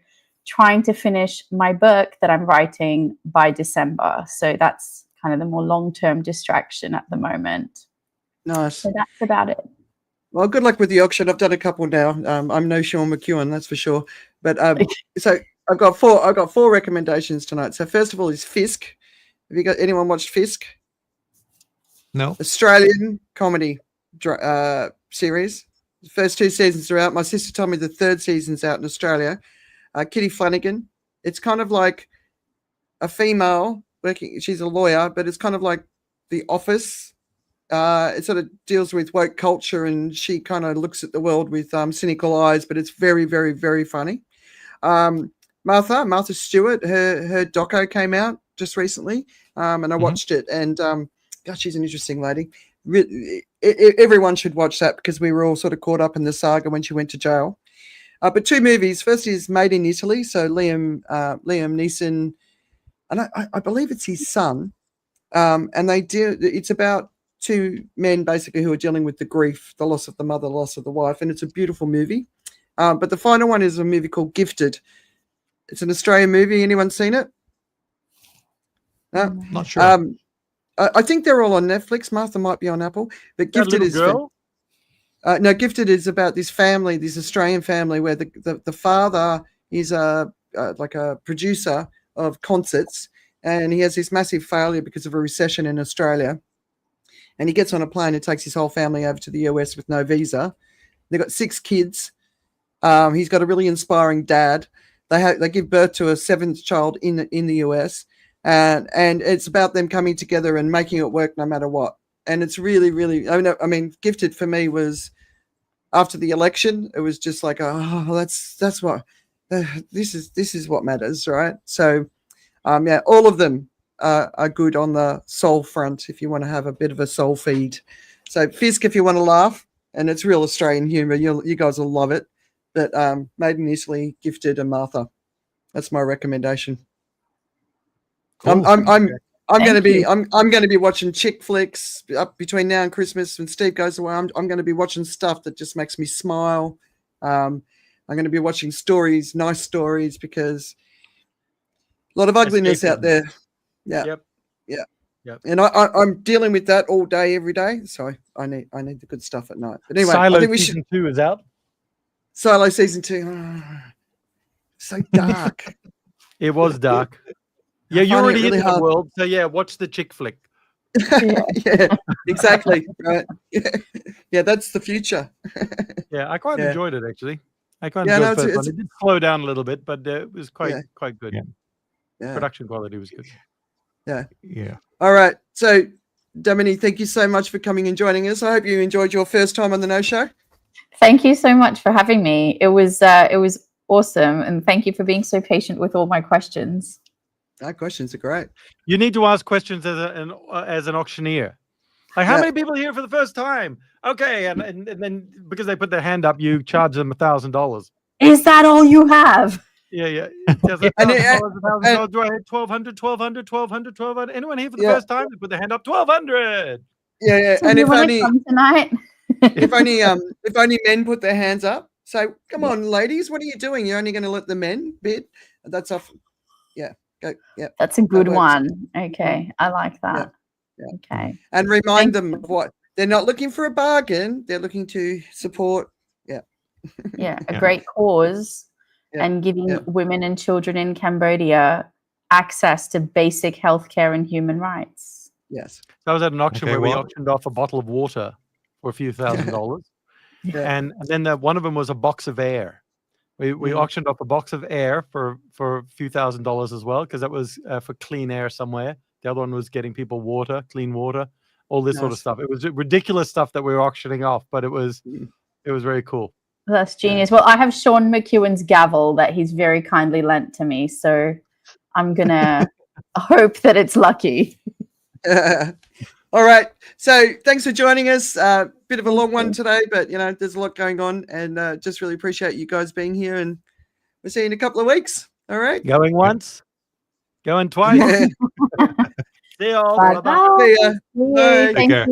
trying to finish my book that I'm writing by December. So that's kind of the more long-term distraction at the moment. Nice. So that's about it. Well, good luck with the auction. I've done a couple now. I'm no Sean McEwen, that's for sure. But so I've got four recommendations tonight. So first of all is Fisk. Have you got anyone watched Fisk? No. Australian comedy series. The first 2 seasons are out. My sister told me the 3rd season's out in Australia. Kitty Flanagan. It's kind of like a female working. She's a lawyer, but it's kind of like The Office. It sort of deals with woke culture, and she kind of looks at the world with cynical eyes. But it's very, very, very funny. Martha Stewart. Her doco came out just recently, and I watched it. And gosh, she's an interesting lady. Everyone should watch that because we were all sort of caught up in the saga when she went to jail. But 2 movies. First is Made in Italy. So Liam Neeson, and I believe it's his son. And it's about 2 men basically who are dealing with the grief, the loss of the mother, the loss of the wife, and it's a beautiful movie. But the final one is a movie called Gifted. It's an Australian movie. Anyone seen it? No? Not sure. I think they're all on Netflix. Martha might be on Apple. But Gifted is girl? No, Gifted is about this family, this Australian family, where the father is like a producer of concerts, and he has this massive failure because of a recession in Australia. And he gets on a plane and takes his whole family over to the US with no visa. They've got 6 kids. He's got a really inspiring dad. They give birth to a 7th child in the US, and it's about them coming together and making it work no matter what. And it's really, really. I mean, Gifted for me was after the election. It was just like, oh, that's what this is what matters, right? So, yeah, all of them are good on the soul front if you want to have a bit of a soul feed. So Fisk, if you want to laugh, and it's real Australian humor, you guys will love it. But Made in Italy, Gifted, and Martha. That's my recommendation. Cool. I'm going to be watching chick flicks up between now and Christmas. When Steve goes away, I'm going to be watching stuff that just makes me smile. I'm going to be watching stories, nice stories, because a lot of ugliness out there. Yeah. Yep. Yeah. Yep. And I'm dealing with that all day, every day. So I need the good stuff at night. But anyway, Silo I think we season 2 is out. Silo season 2. So dark. It was dark. Yeah, you're already really in the hard. world, so yeah, watch the chick flick. Yeah, exactly. Right. Yeah, that's the future. Yeah, I quite enjoyed it actually. I quite Yeah, enjoyed no, the first one. It did slow down a little bit, but it was quite good. Yeah. Production quality was good. Yeah. All right. So, Dominique, thank you so much for coming and joining us. I hope you enjoyed your first time on the No Show. Thank you so much for having me. It was awesome, and thank you for being so patient with all my questions. Our questions are great. You need to ask questions as an auctioneer. Like, how many people are here for the first time? Okay, and then because they put their hand up, you charge them $1,000. Is that all you have? Yeah. Does $1,000? Do I hit 1,200, 1,200, 1,200, 1,200? Anyone here for the first time? They put their hand up. 1,200. Yeah. So And you if wanna only come tonight? if only men put their hands up. So come on, ladies, what are you doing? You're only going to let the men bid? That's off. Yeah. Go. Yeah. That's a good works. one. Okay, I like that. Yeah. Okay. And remind them of what they're not looking for a bargain. They're looking to support. Yeah, a great cause, and giving women and children in Cambodia access to basic healthcare and human rights. Yes. So I was at an auction where we auctioned off a bottle of water for a few $1,000s. And then one of them was a box of air. We auctioned off a box of air for a few $1,000s as well, because that was for clean air somewhere. The other one was getting people water, clean water, all this sort of stuff. It was ridiculous stuff that we were auctioning off, but it was very cool. That's genius. Well, I have Sean McEwen's gavel that he's very kindly lent to me, so I'm gonna hope that it's lucky. All right. So thanks for joining us. Bit of a long one today, but there's a lot going on, and just really appreciate you guys being here. And we'll see you in a couple of weeks. All right. Going once, going twice. Yeah. See you all. Bye. Bye-bye. See ya. Yay, Bye. Take thank care. you.